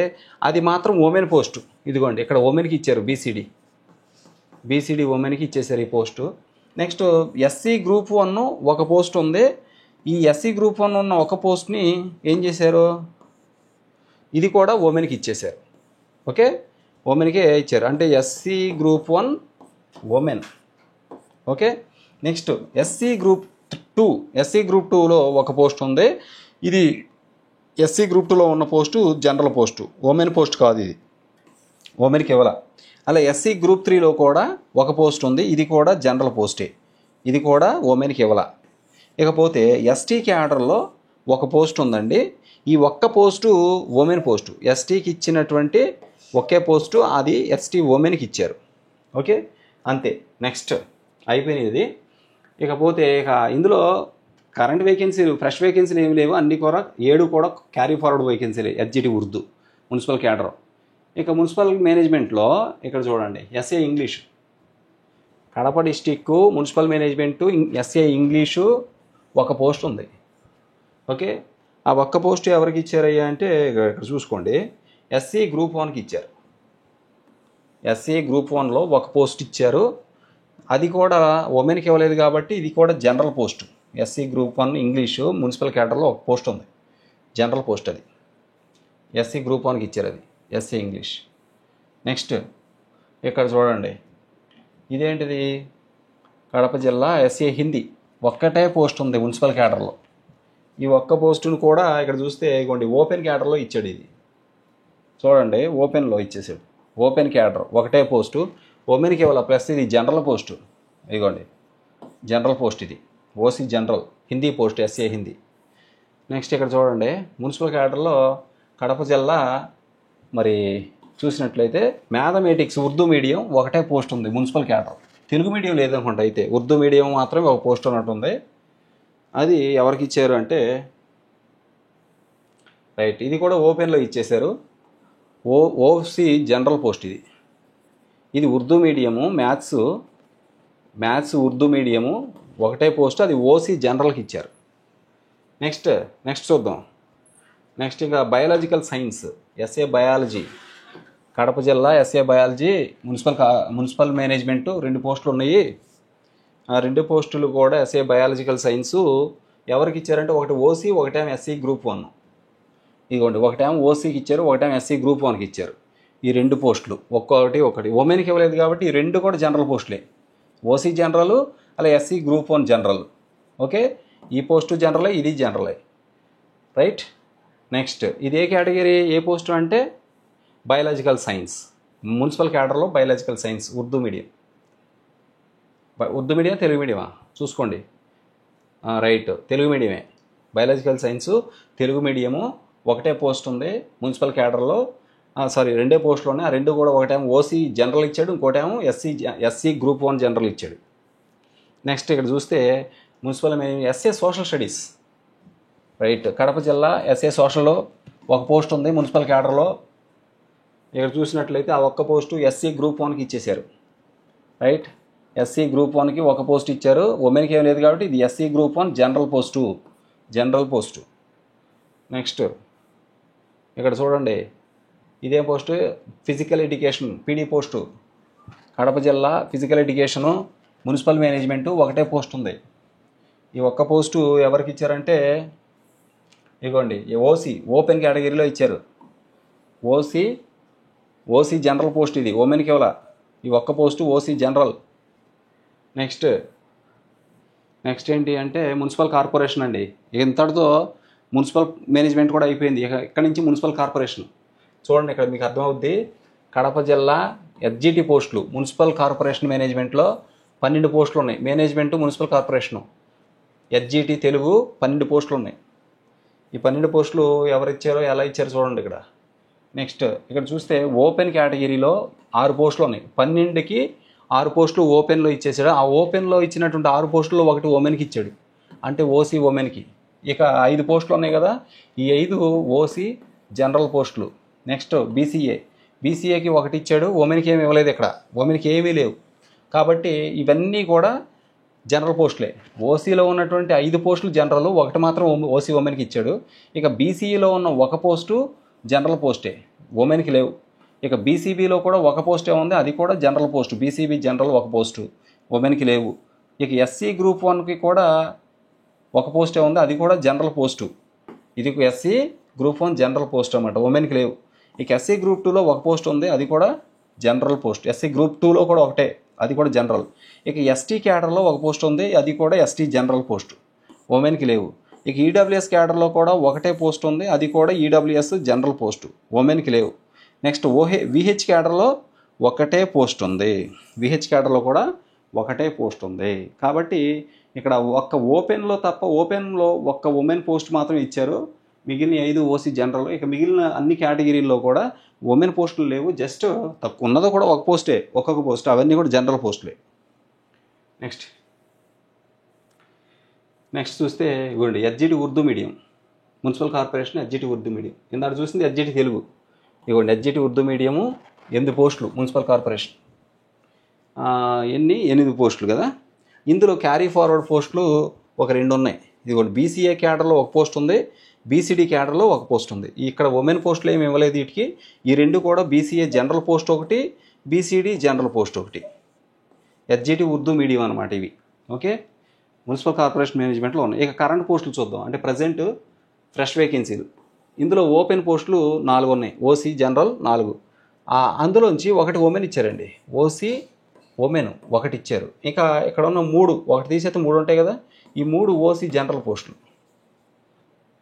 అది మాత్రం ఉమెన్ పోస్టు. ఇదిగోండి ఇక్కడ ఉమెన్కి ఇచ్చారు, బీసీడీ ఉమెన్కి ఇచ్చేసారు ఈ పోస్టు. నెక్స్ట్ ఎస్సీ గ్రూప్ 1 ఒక పోస్ట్ ఉంది. ఈ ఎస్సీ గ్రూప్ 1 ఉన్న ఒక పోస్ట్ని ఏం చేశారు, ఇది కూడా ఉమెన్కి ఇచ్చేశారు. ఓకే, ఉమెన్కే ఇచ్చారు, అంటే SC group 1 women. Okay, next SC group 2లో ఒక పోస్ట్ ఉంది. ఇది ఎస్సీ గ్రూప్ 2లో ఉన్న post general post, women post కాదు, ఇది ఉమెన్కి ఇవ్వాల. అలా ఎస్సీ గ్రూప్ 3లో కూడా ఒక పోస్ట్ ఉంది, ఇది కూడా జనరల్ పోస్టే, ఇది కూడా ఉమెన్కి ఇవ్వాల. ఇకపోతే ఎస్టీ క్యాడర్లో ఒక పోస్ట్ ఉందండి. ఈ ఒక్క పోస్టు ఉమెన్ పోస్టు, ఎస్టీకి ఇచ్చినటువంటి ఒకే పోస్టు, అది ఎస్టీ ఉమెన్కి ఇచ్చారు. ఓకే, అంతే. నెక్స్ట్ అయిపోయినది. ఇకపోతే ఇందులో కరెంట్ వేకెన్సీలు, ఫ్రెష్ వేకెన్సీలు ఏమి లేవు, అన్నీ కూడా 7 కూడా క్యారీ ఫార్వర్డ్ వేకెన్సీలు హెచ్జిటి ఉర్దూ మున్సిపల్ క్యాడర్. ఇక మున్సిపల్ మేనేజ్మెంట్లో ఇక్కడ చూడండి, SA English Kadapa district municipal management SA English ఒక పోస్ట్ ఉంది. ఓకే, ఆ ఒక్క పోస్ట్ ఎవరికి ఇచ్చారయ్యా అంటే ఇక్కడ చూసుకోండి, ఎస్సీ గ్రూప్ 1కి ఇచ్చారు. ఎస్సీ గ్రూప్ 1లో ఒక పోస్ట్ ఇచ్చారు, అది కూడా ఉమెన్కి ఇవ్వలేదు కాబట్టి ఇది కూడా general post. SC group 1 English municipal క్యాడర్లో ఒక పోస్ట్ ఉంది, జనరల్ పోస్ట్. అది ఎస్సీ గ్రూప్ 1కి ఇచ్చారు, అది ఎస్సీ ఇంగ్లీష్. నెక్స్ట్ ఇక్కడ చూడండి, ఇదేంటిది, కడప జిల్లా ఎస్ఏ హిందీ ఒక్కటే పోస్ట్ ఉంది మున్సిపల్ క్యాడర్లో. ఈ ఒక్క పోస్టును కూడా ఇక్కడ చూస్తే ఇగోండి ఓపెన్ క్యాడర్లో ఇచ్చాడు. ఇది చూడండి ఓపెన్లో ఇచ్చేసాడు, ఓపెన్ క్యాడర్ ఒకటే పోస్టు, ఉమెన్కి ఇవ్వాలి. ప్లస్ ఇది జనరల్ పోస్టు, ఇదిగోండి జనరల్ పోస్ట్, ఇది OC general Hindi post, SA Hindi. Next ఇక్కడ చూడండి మున్సిపల్ క్యాడర్లో కడప జిల్లా మరి చూసినట్లయితే మ్యాథమెటిక్స్ ఉర్దూ మీడియం ఒకటే పోస్ట్ ఉంది మున్సిపల్ క్యాడర్. తెలుగు మీడియం లేదనుకుంటా, అయితే ఉర్దూ మీడియం మాత్రమే ఒక పోస్ట్ ఉన్నట్టుంది. అది ఎవరికి ఇచ్చారు అంటే రైట్, ఇది కూడా ఓపెన్లో ఇచ్చేశారు. ఓసీ జనరల్ పోస్ట్ ఇది. ఇది Urdu medium, maths Urdu medium ఒకటే పోస్ట్, అది ఓసీ జనరల్కి ఇచ్చారు. నెక్స్ట్ చూద్దాం. నెక్స్ట్ ఇంకా biological science SA biology Kadapa జిల్లా ఎస్ఏ బయాలజీ మున్సిపల్ మేనేజ్మెంటు 2 పోస్టులు ఉన్నాయి. ఆ 2 పోస్టులు కూడా ఎస్ఏ బయాలజికల్ సైన్సు ఎవరికి ఇచ్చారంటే ఒకటి ఓసీ, ఒకటేమో ఎస్సీ గ్రూప్ 1. ఇదిగోండి ఒకటేమో ఓసీకి ఇచ్చారు, ఒకటేమో ఎస్సీ గ్రూప్ 1కి ఇచ్చారు. ఈ 2 పోస్టులు ఒకటి ఉమెన్కి ఇవ్వలేదు కాబట్టి ఈ 2 కూడా జనరల్ పోస్టులే, ఓసీ జనరల్, అలా ఎస్సీ గ్రూప్ 1 జనరల్. ఓకే, ఈ పోస్టు జనరలే, ఇది జనరలే, రైట్. నెక్స్ట్ ఇది ఏ కేటగిరీ, ఏ పోస్టు అంటే బయాలజికల్ సైన్స్. మున్సిపల్ క్యాడర్లో biological science Urdu medium. Urdu medium Telugu మీడియమా చూసుకోండి. రైట్, తెలుగు మీడియమే. బయాలజికల్ సైన్సు తెలుగు మీడియము ఒకటే పోస్ట్ ఉంది మున్సిపల్ క్యాడర్లో. రెండే పోస్టులు ఉన్నాయి. ఆ రెండు కూడా ఒకటేమో ఓసీ జనరల్ ఇచ్చాడు, ఇంకోటేమో ఎస్సీ గ్రూప్ 1 జనరల్ ఇచ్చాడు. నెక్స్ట్ ఇక్కడ చూస్తే municipal SA social studies. Right, Kadapa జిల్లా ఎస్ఏ సోషల్లో ఒక పోస్ట్ ఉంది మున్సిపల్ క్యాడర్లో. ఇక్కడ చూసినట్లయితే ఆ ఒక్క పోస్టు ఎస్సీ గ్రూప్ 1కి ఇచ్చేశారు. రైట్, ఎస్సీ గ్రూప్ 1కి ఒక పోస్ట్ ఇచ్చారు. ఉమెన్కి ఏం లేదు కాబట్టి ఇది SC group 1 general post. Next ఇక్కడ చూడండి, ఇదే post physical education PD post. Kadapa జిల్లా ఫిజికల్ ఎడ్యుకేషను మున్సిపల్ మేనేజ్మెంటు ఒకటే పోస్ట్ ఉంది. ఈ ఒక్క పోస్టు ఎవరికి ఇచ్చారంటే ఇదిగోండి ఓసీ ఓపెన్ కేటగిరీలో ఇచ్చారు. ఓసీ జనరల్ పోస్ట్ ఇది, ఉమెన్కి ఇవ్వాల. ఈ ఒక్క పోస్టు ఓసీ జనరల్. నెక్స్ట్ ఏంటి అంటే మున్సిపల్ కార్పొరేషన్ అండి. ఇంతటితో మున్సిపల్ మేనేజ్మెంట్ కూడా అయిపోయింది. ఇక్కడ నుంచి మున్సిపల్ కార్పొరేషన్. చూడండి ఇక్కడ మీకు అర్థమవుద్ది. కడప జిల్లా ఎస్జిటి పోస్టులు మున్సిపల్ కార్పొరేషన్ మేనేజ్మెంట్లో 12 పోస్టులు ఉన్నాయి. Management municipal corporation SGT Telugu 12 పోస్టులు ఉన్నాయి. ఈ 12 పోస్టులు ఎవరు ఇచ్చారో ఎలా ఇచ్చారో చూడండి ఇక్కడ. నెక్స్ట్ ఇక్కడ చూస్తే ఓపెన్ కేటగిరీలో 6 పోస్టులు ఉన్నాయి. 12కి 6 పోస్టులు ఓపెన్లో ఇచ్చేసాడు. ఆ ఓపెన్లో ఇచ్చినటువంటి 6 పోస్టుల్లో ఒకటి ఉమెన్కి ఇచ్చాడు, అంటే ఓసీ ఉమెన్కి. ఇక 5 పోస్టులు ఉన్నాయి కదా, ఈ 5 ఓసీ జనరల్ పోస్టులు. నెక్స్ట్ బీసీఏకి ఒకటి ఇచ్చాడు, ఉమెన్కి ఏమి ఇవ్వలేదు. ఇక్కడ ఉమెన్కి ఏమీ లేవు కాబట్టి ఇవన్నీ కూడా జనరల్ పోస్టులే. ఓసీలో ఉన్నటువంటి 5 పోస్టులు జనరల్, ఒకటి మాత్రం ఓసీ ఉమెన్కి ఇచ్చాడు. ఇక బీసీఈలో ఉన్న ఒక పోస్టు జనరల్ పోస్టే, ఉమెన్కి లేవు. ఇక బీసీబీలో కూడా ఒక పోస్టే ఉంది, అది కూడా జనరల్ పోస్టు. బీసీబీ జనరల్ ఒక పోస్టు, ఉమెన్కి లేవు. ఇక ఎస్సీ గ్రూప్ 1కి కూడా ఒక పోస్టే ఉంది, అది కూడా జనరల్ పోస్టు. ఇది ఎస్సీ గ్రూప్ 1 జనరల్ పోస్ట్ అన్నమాట, ఉమెన్కి లేవు. ఇక ఎస్సీ గ్రూప్ 2లో ఒక పోస్ట్ ఉంది, అది కూడా జనరల్ పోస్ట్. ఎస్సీ గ్రూప్ 2లో కూడా ఒకటే, అది కూడా జనరల్. ఇక ఎస్టీ క్యాడర్లో ఒక పోస్ట్ ఉంది, అది కూడా ఎస్టీ జనరల్ పోస్టు, ఉమెన్కి లేవు. ఇక ఈడబ్ల్యూఎస్ క్యాడర్లో కూడా ఒకటే పోస్ట్ ఉంది, అది కూడా ఈడబ్ల్యూఎస్ జనరల్ పోస్టు, ఉమెన్కి లేవు. నెక్స్ట్ విహెచ్ క్యాడర్లో ఒకటే పోస్ట్ ఉంది, విహెచ్ క్యాడర్లో కూడా ఒకటే పోస్ట్ ఉంది. కాబట్టి ఇక్కడ ఒక్క ఓపెన్లో తప్ప, ఓపెన్లో ఒక్క ఉమెన్ పోస్ట్ మాత్రం ఇచ్చారు. మిగిలిన 5 ఓసీ జనరల్. ఇక మిగిలిన అన్ని కేటగిరీల్లో కూడా ఉమెన్ పోస్టులు లేవు. జస్ట్ తక్కువ ఉన్నదో కూడా ఒక పోస్టే, ఒక్కొక్క పోస్ట్, అవన్నీ కూడా జనరల్ పోస్టులే. నెక్స్ట్ చూస్తే ఇవ్వండి SGT Urdu medium municipal corporation, SGT Urdu medium. ఇందాక చూసింది ఎస్జిటి తెలుగు. ఇవ్వండి ఎస్జిటి ఉర్దూ మీడియము 8 పోస్టులు మున్సిపల్ కార్పొరేషన్. 8 పోస్టులు కదా. ఇందులో క్యారీ ఫార్వర్డ్ పోస్టులు ఒక 2 ఉన్నాయి. ఇదిగోండి బీసీఏ క్యాడర్లో ఒక పోస్ట్ ఉంది, బీసీడీ క్యాడర్లో ఒక పోస్ట్ ఉంది. ఇక్కడ ఉమెన్ పోస్టులు ఏమి ఇవ్వలేదు వీటికి. ఈ 2 కూడా బీసీఏ జనరల్ పోస్ట్ ఒకటి, బీసీడీ జనరల్ పోస్ట్ ఒకటి. ఎస్జిటి ఉర్దూ మీడియం అనమాట ఇవి. ఓకే, మున్సిపల్ కార్పొరేషన్ మేనేజ్మెంట్లో ఉన్నాయి. ఇక కరెంట్ పోస్టులు చూద్దాం. అంటే ప్రజెంట్ ఫ్రెష్ వేకెన్సీలు. ఇందులో ఓపెన్ పోస్టులు 4 ఉన్నాయి, ఓసీ జనరల్ 4. అందులోంచి ఒకటి ఉమెన్ ఇచ్చారండి, ఓసీ ఉమెన్ ఒకటి ఇచ్చారు. ఇంకా ఇక్కడ ఉన్న 3, ఒకటి తీసేస్తే 3 ఉంటాయి కదా, ఈ 3 ఓసీ జనరల్ పోస్టులు.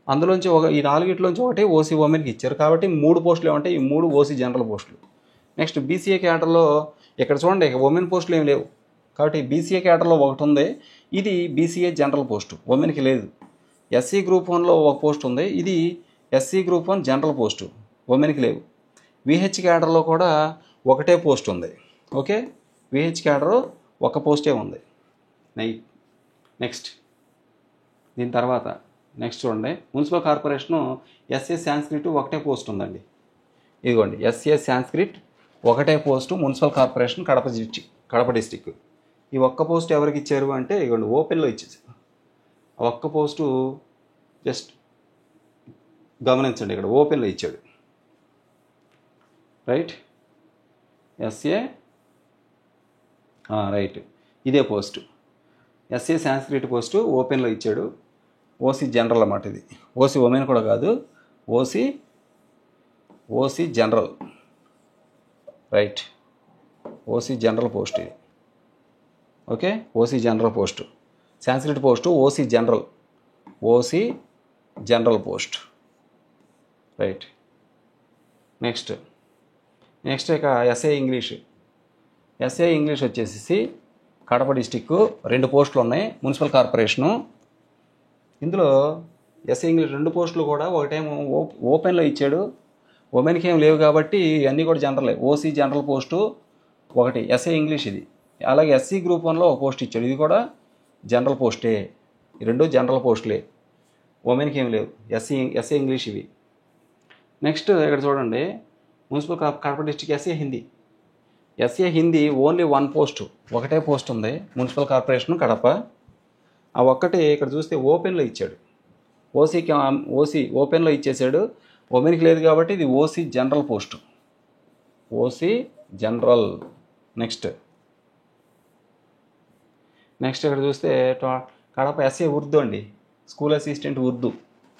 అందులోంచి ఈ 4 ఒకటి ఓసీ ఉమెన్కి ఇచ్చారు. కాబట్టి 3 పోస్టులు ఏమంటే ఈ 3 ఓసీ జనరల్ పోస్టులు. నెక్స్ట్ బీసీఏ క్యాడర్లో ఇక్కడ చూడండి ఉమెన్ పోస్టులు ఏమి లేవు. కాబట్టి బీసీఏ క్యాడర్లో ఒకటి ఉంది, ఇది బీసీఏ జనరల్ పోస్టు, ఉమెన్కి లేదు. ఎస్సీ గ్రూప్ 1లో ఒక పోస్ట్ ఉంది, ఇది ఎస్సీ గ్రూప్ 1 జనరల్ పోస్టు, ఉమెన్కి లేవు. విహెచ్ క్యాడర్లో కూడా ఒకటే పోస్ట్ ఉంది. ఓకే, విహెచ్ క్యాడర్ ఒక పోస్టే ఉంది. నెక్స్ట్ దీని తర్వాత నెక్స్ట్ చూడండి మున్సిపల్ కార్పొరేషను ఎస్ఏ సాంస్క్రిట్ ఒకటే పోస్ట్ ఉందండి. ఇదిగోండి ఎస్ఏ సాంస్క్రిట్ ఒకటే post municipal corporation Kadapa district. ఈ ఒక్క పోస్ట్ ఎవరికి ఇచ్చారు అంటే ఇదిగోండి ఓపెన్లో ఇచ్చేసారు. ఆ ఒక్క పోస్టు జస్ట్ గమనించండి, ఇక్కడ ఓపెన్లో ఇచ్చాడు. రైట్, ఎస్ఏ రైట్, ఇదే పోస్టు ఎస్ఏ సాంస్క్రిట్ పోస్టు ఓపెన్లో ఇచ్చాడు. ఓసీ జనరల్ అన్నమాట ఇది, ఓసీ ఉమెన్ కూడా కాదు, OC general. Right, OC general post ఇది. Okay, OC general post, Sanskrit post OC general post. Right, next next ఇక ఎస్ఏ ఇంగ్లీష్ వచ్చేసి కడప డిస్టిక్ 2 పోస్టులు ఉన్నాయి, మున్సిపల్ కార్పొరేషను. ఇందులో ఎస్ఏ ఇంగ్లీష్ 2 పోస్టులు కూడా ఒకటేమో ఓపెన్లో ఇచ్చాడు, ఉమెన్కి ఏం లేవు కాబట్టి అన్నీ కూడా జనరలే. ఓసీ జనరల్ పోస్టు ఒకటి ఎస్ఏ ఇంగ్లీష్ ఇది. అలాగే ఎస్సీ గ్రూప్ 1లో ఒక పోస్ట్ ఇచ్చాడు, ఇది కూడా జనరల్ పోస్టే. ఈ 2 జనరల్ పోస్టులే, ఉమెన్కి ఏం లేవు. ఎస్ఏ ఇంగ్లీష్ ఇవి. నెక్స్ట్ ఇక్కడ చూడండి, municipal Kadapa district SA Hindi only 1 post, ఒకటే పోస్ట్ ఉంది మున్సిపల్ కార్పొరేషన్ కడప. ఆ ఒక్కటే ఇక్కడ చూస్తే ఓపెన్లో ఇచ్చాడు. ఓసీ ఓపెన్లో ఇచ్చేసాడు, ఉమెన్కి లేదు కాబట్టి ఇది OC general post, OC general. Next ఇక్కడ చూస్తే కడప ఎస్ఏ ఉర్దూ అండి, school assistant Urdu.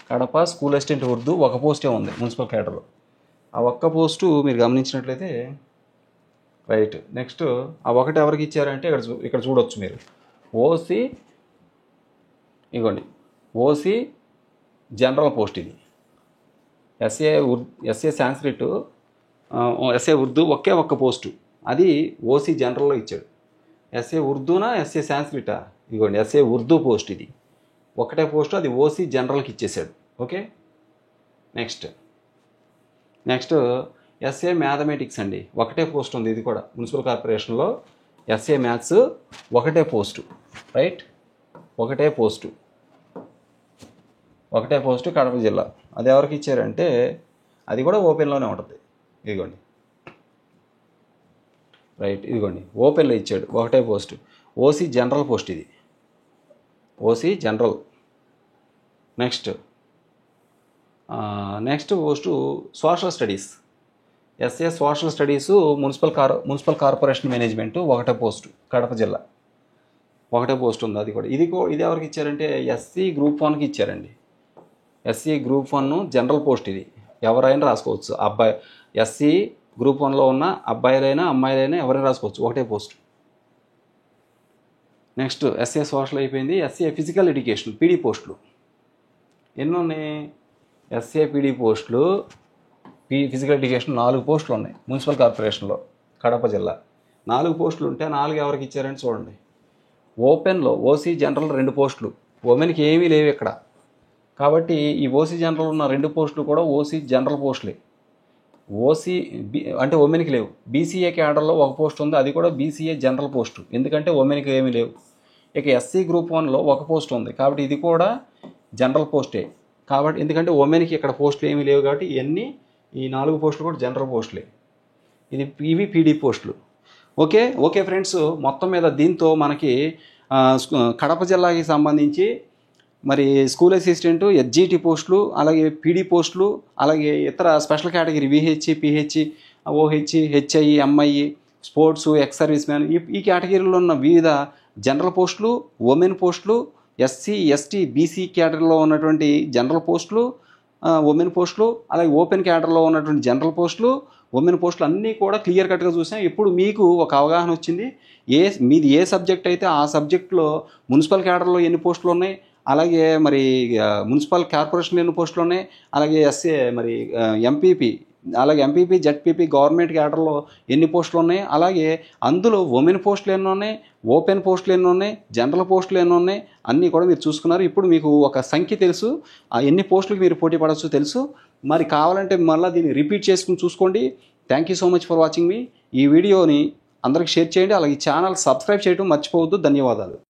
Kadapa school assistant Urdu ఒక పోస్టే ఉంది మున్సిపల్ క్యాడర్లో. ఆ ఒక్క పోస్టు మీరు గమనించినట్లయితే రైట్. నెక్స్ట్ ఆ ఒకటి ఎవరికి ఇచ్చారంటే ఇక్కడ చూడొచ్చు మీరు, ఓసీ, ఇగోండి ఓసీ జనరల్ పోస్ట్ ఇది. ఎస్ఏ సాంస్క్రిట్, ఎస్ఏ ఉర్దూ ఒక్క పోస్టు, అది ఓసీ జనరల్లో ఇచ్చాడు. ఎస్ఏ ఉర్దూనా ఎస్ఏ సాంస్క్రిటా? ఇదిగోండి ఎస్ఏ ఉర్దూ పోస్ట్ ఇది, ఒకటే పోస్టు, అది ఓసీ జనరల్కి ఇచ్చేసాడు. ఓకే. నెక్స్ట్ ఎస్ఏ మ్యాథమెటిక్స్ అండి, ఒకటే పోస్ట్ ఉంది ఇది కూడా మున్సిపల్ కార్పొరేషన్లో. ఎస్ఏ మ్యాథ్స్ ఒకటే పోస్టు, రైట్, ఒకటే పోస్టు కడప జిల్లా. అది ఎవరికి ఇచ్చారంటే అది కూడా ఓపెన్లోనే ఉంటుంది. ఇదిగోండి రైట్, ఇదిగోండి ఓపెన్లో ఇచ్చాడు, ఒకటే పోస్టు, ఓసీ జనరల్ పోస్ట్ ఇది, OC general. Next post social studies, SA social studies municipal corporation management ఒకటే పోస్టు కడప జిల్లా, ఒకటే పోస్ట్ ఉంది. అది కూడా ఇది ఎవరికి ఇచ్చారంటే ఎస్సీ గ్రూప్ 1కి ఇచ్చారండి. ఎస్సీ గ్రూప్ 1 జనరల్ పోస్ట్ ఇది, ఎవరైనా రాసుకోవచ్చు. అబ్బాయి ఎస్సీ గ్రూప్ 1లో ఉన్న అబ్బాయిలైనా అమ్మాయిలైనా ఎవరైనా రాసుకోవచ్చు, ఒకటే పోస్ట్. నెక్స్ట్ ఎస్ఏ సోషల్ అయిపోయింది. ఎస్ఏ ఫిజికల్ ఎడ్యుకేషన్ పీడీ పోస్టులు ఎన్ని ఉన్నాయి? ఎస్ఏ పీడీ పోస్టులు, ఫిజికల్ ఎడ్యుకేషన్ 4 పోస్టులు ఉన్నాయి మున్సిపల్ కార్పొరేషన్లో కడప జిల్లా. 4 పోస్టులు ఉంటే 4 ఎవరికి ఇచ్చారని చూడండి. ఓపెన్లో ఓసీ జనరల్ 2 పోస్టులు, ఉమెన్కి ఏమీ లేవు ఇక్కడ కాబట్టి ఈ ఓసీ జనరల్ ఉన్న 2 పోస్టులు కూడా ఓసీ జనరల్ పోస్టులే. అంటే ఉమెన్కి లేవు. బీసీఏ క్యాడర్లో ఒక పోస్ట్ ఉంది, అది కూడా బీసీఏ జనరల్ పోస్టు, ఎందుకంటే ఉమెన్కి ఏమీ లేవు. ఇక ఎస్సీ గ్రూప్ 1లో ఒక పోస్ట్ ఉంది కాబట్టి ఇది కూడా జనరల్ పోస్టే. కాబట్టి ఎందుకంటే ఉమెన్కి ఇక్కడ పోస్టులు ఏమీ లేవు కాబట్టి ఈ 4 పోస్టులు కూడా జనరల్ పోస్టులే. ఇవి పీడీ పోస్టులు. ఓకే ఫ్రెండ్స్, మొత్తం మీద దీంతో మనకి కడప జిల్లాకి సంబంధించి మరి స్కూల్ అసిస్టెంట్, ఎస్జిటి పోస్టులు, అలాగే పీడీ పోస్టులు, అలాగే ఇతర special category VH, PH, OH, HI, MI, sports, ex service man, ఈ కేటగిరీలో ఉన్న వివిధ జనరల్ పోస్టులు, ఉమెన్ పోస్టులు, ఎస్సీ, ఎస్టీ, బీసీ కేటగిరీలో ఉన్నటువంటి జనరల్ పోస్టులు, ఉమెన్ పోస్టులు, అలాగే ఓపెన్ కేటగిరీలో ఉన్నటువంటి జనరల్ పోస్టులు, ఉమెన్ పోస్టులు అన్నీ కూడా క్లియర్ కట్గా చూసాం. ఇప్పుడు మీకు ఒక అవగాహన వచ్చింది. మీది ఏ సబ్జెక్ట్ అయితే ఆ సబ్జెక్టులో మున్సిపల్ కేటగిరీలో ఎన్ని పోస్టులు ఉన్నాయి, అలాగే మరి మున్సిపల్ కార్పొరేషన్లో ఎన్ని పోస్టులు ఉన్నాయి, అలాగే ఎంపీపీ, అలాగే ఎంపీపీ, జెడ్పీపీ గవర్నమెంట్ క్యాడర్లో ఎన్ని పోస్టులు ఉన్నాయి, అలాగే అందులో ఉమెన్ పోస్టులు ఎన్ని ఉన్నాయి, ఓపెన్ పోస్టులు ఎన్ని ఉన్నాయి, జనరల్ పోస్టులు ఎన్ని ఉన్నాయి, అన్నీ కూడా మీరు చూసుకున్నారు. ఇప్పుడు మీకు ఒక సంఖ్య తెలుసు, ఆ ఎన్ని పోస్టులకు మీరు పోటీ పడవచ్చు తెలుసు. మరి కావాలంటే మళ్ళీ దీన్ని రిపీట్ చేసుకుని చూసుకోండి. Thank you so much for watching me. ఈ వీడియోని అందరికి షేర్ చేయండి, అలాగే ఛానల్ సబ్స్క్రైబ్ చేయడం మర్చిపోవద్దు. ధన్యవాదాలు.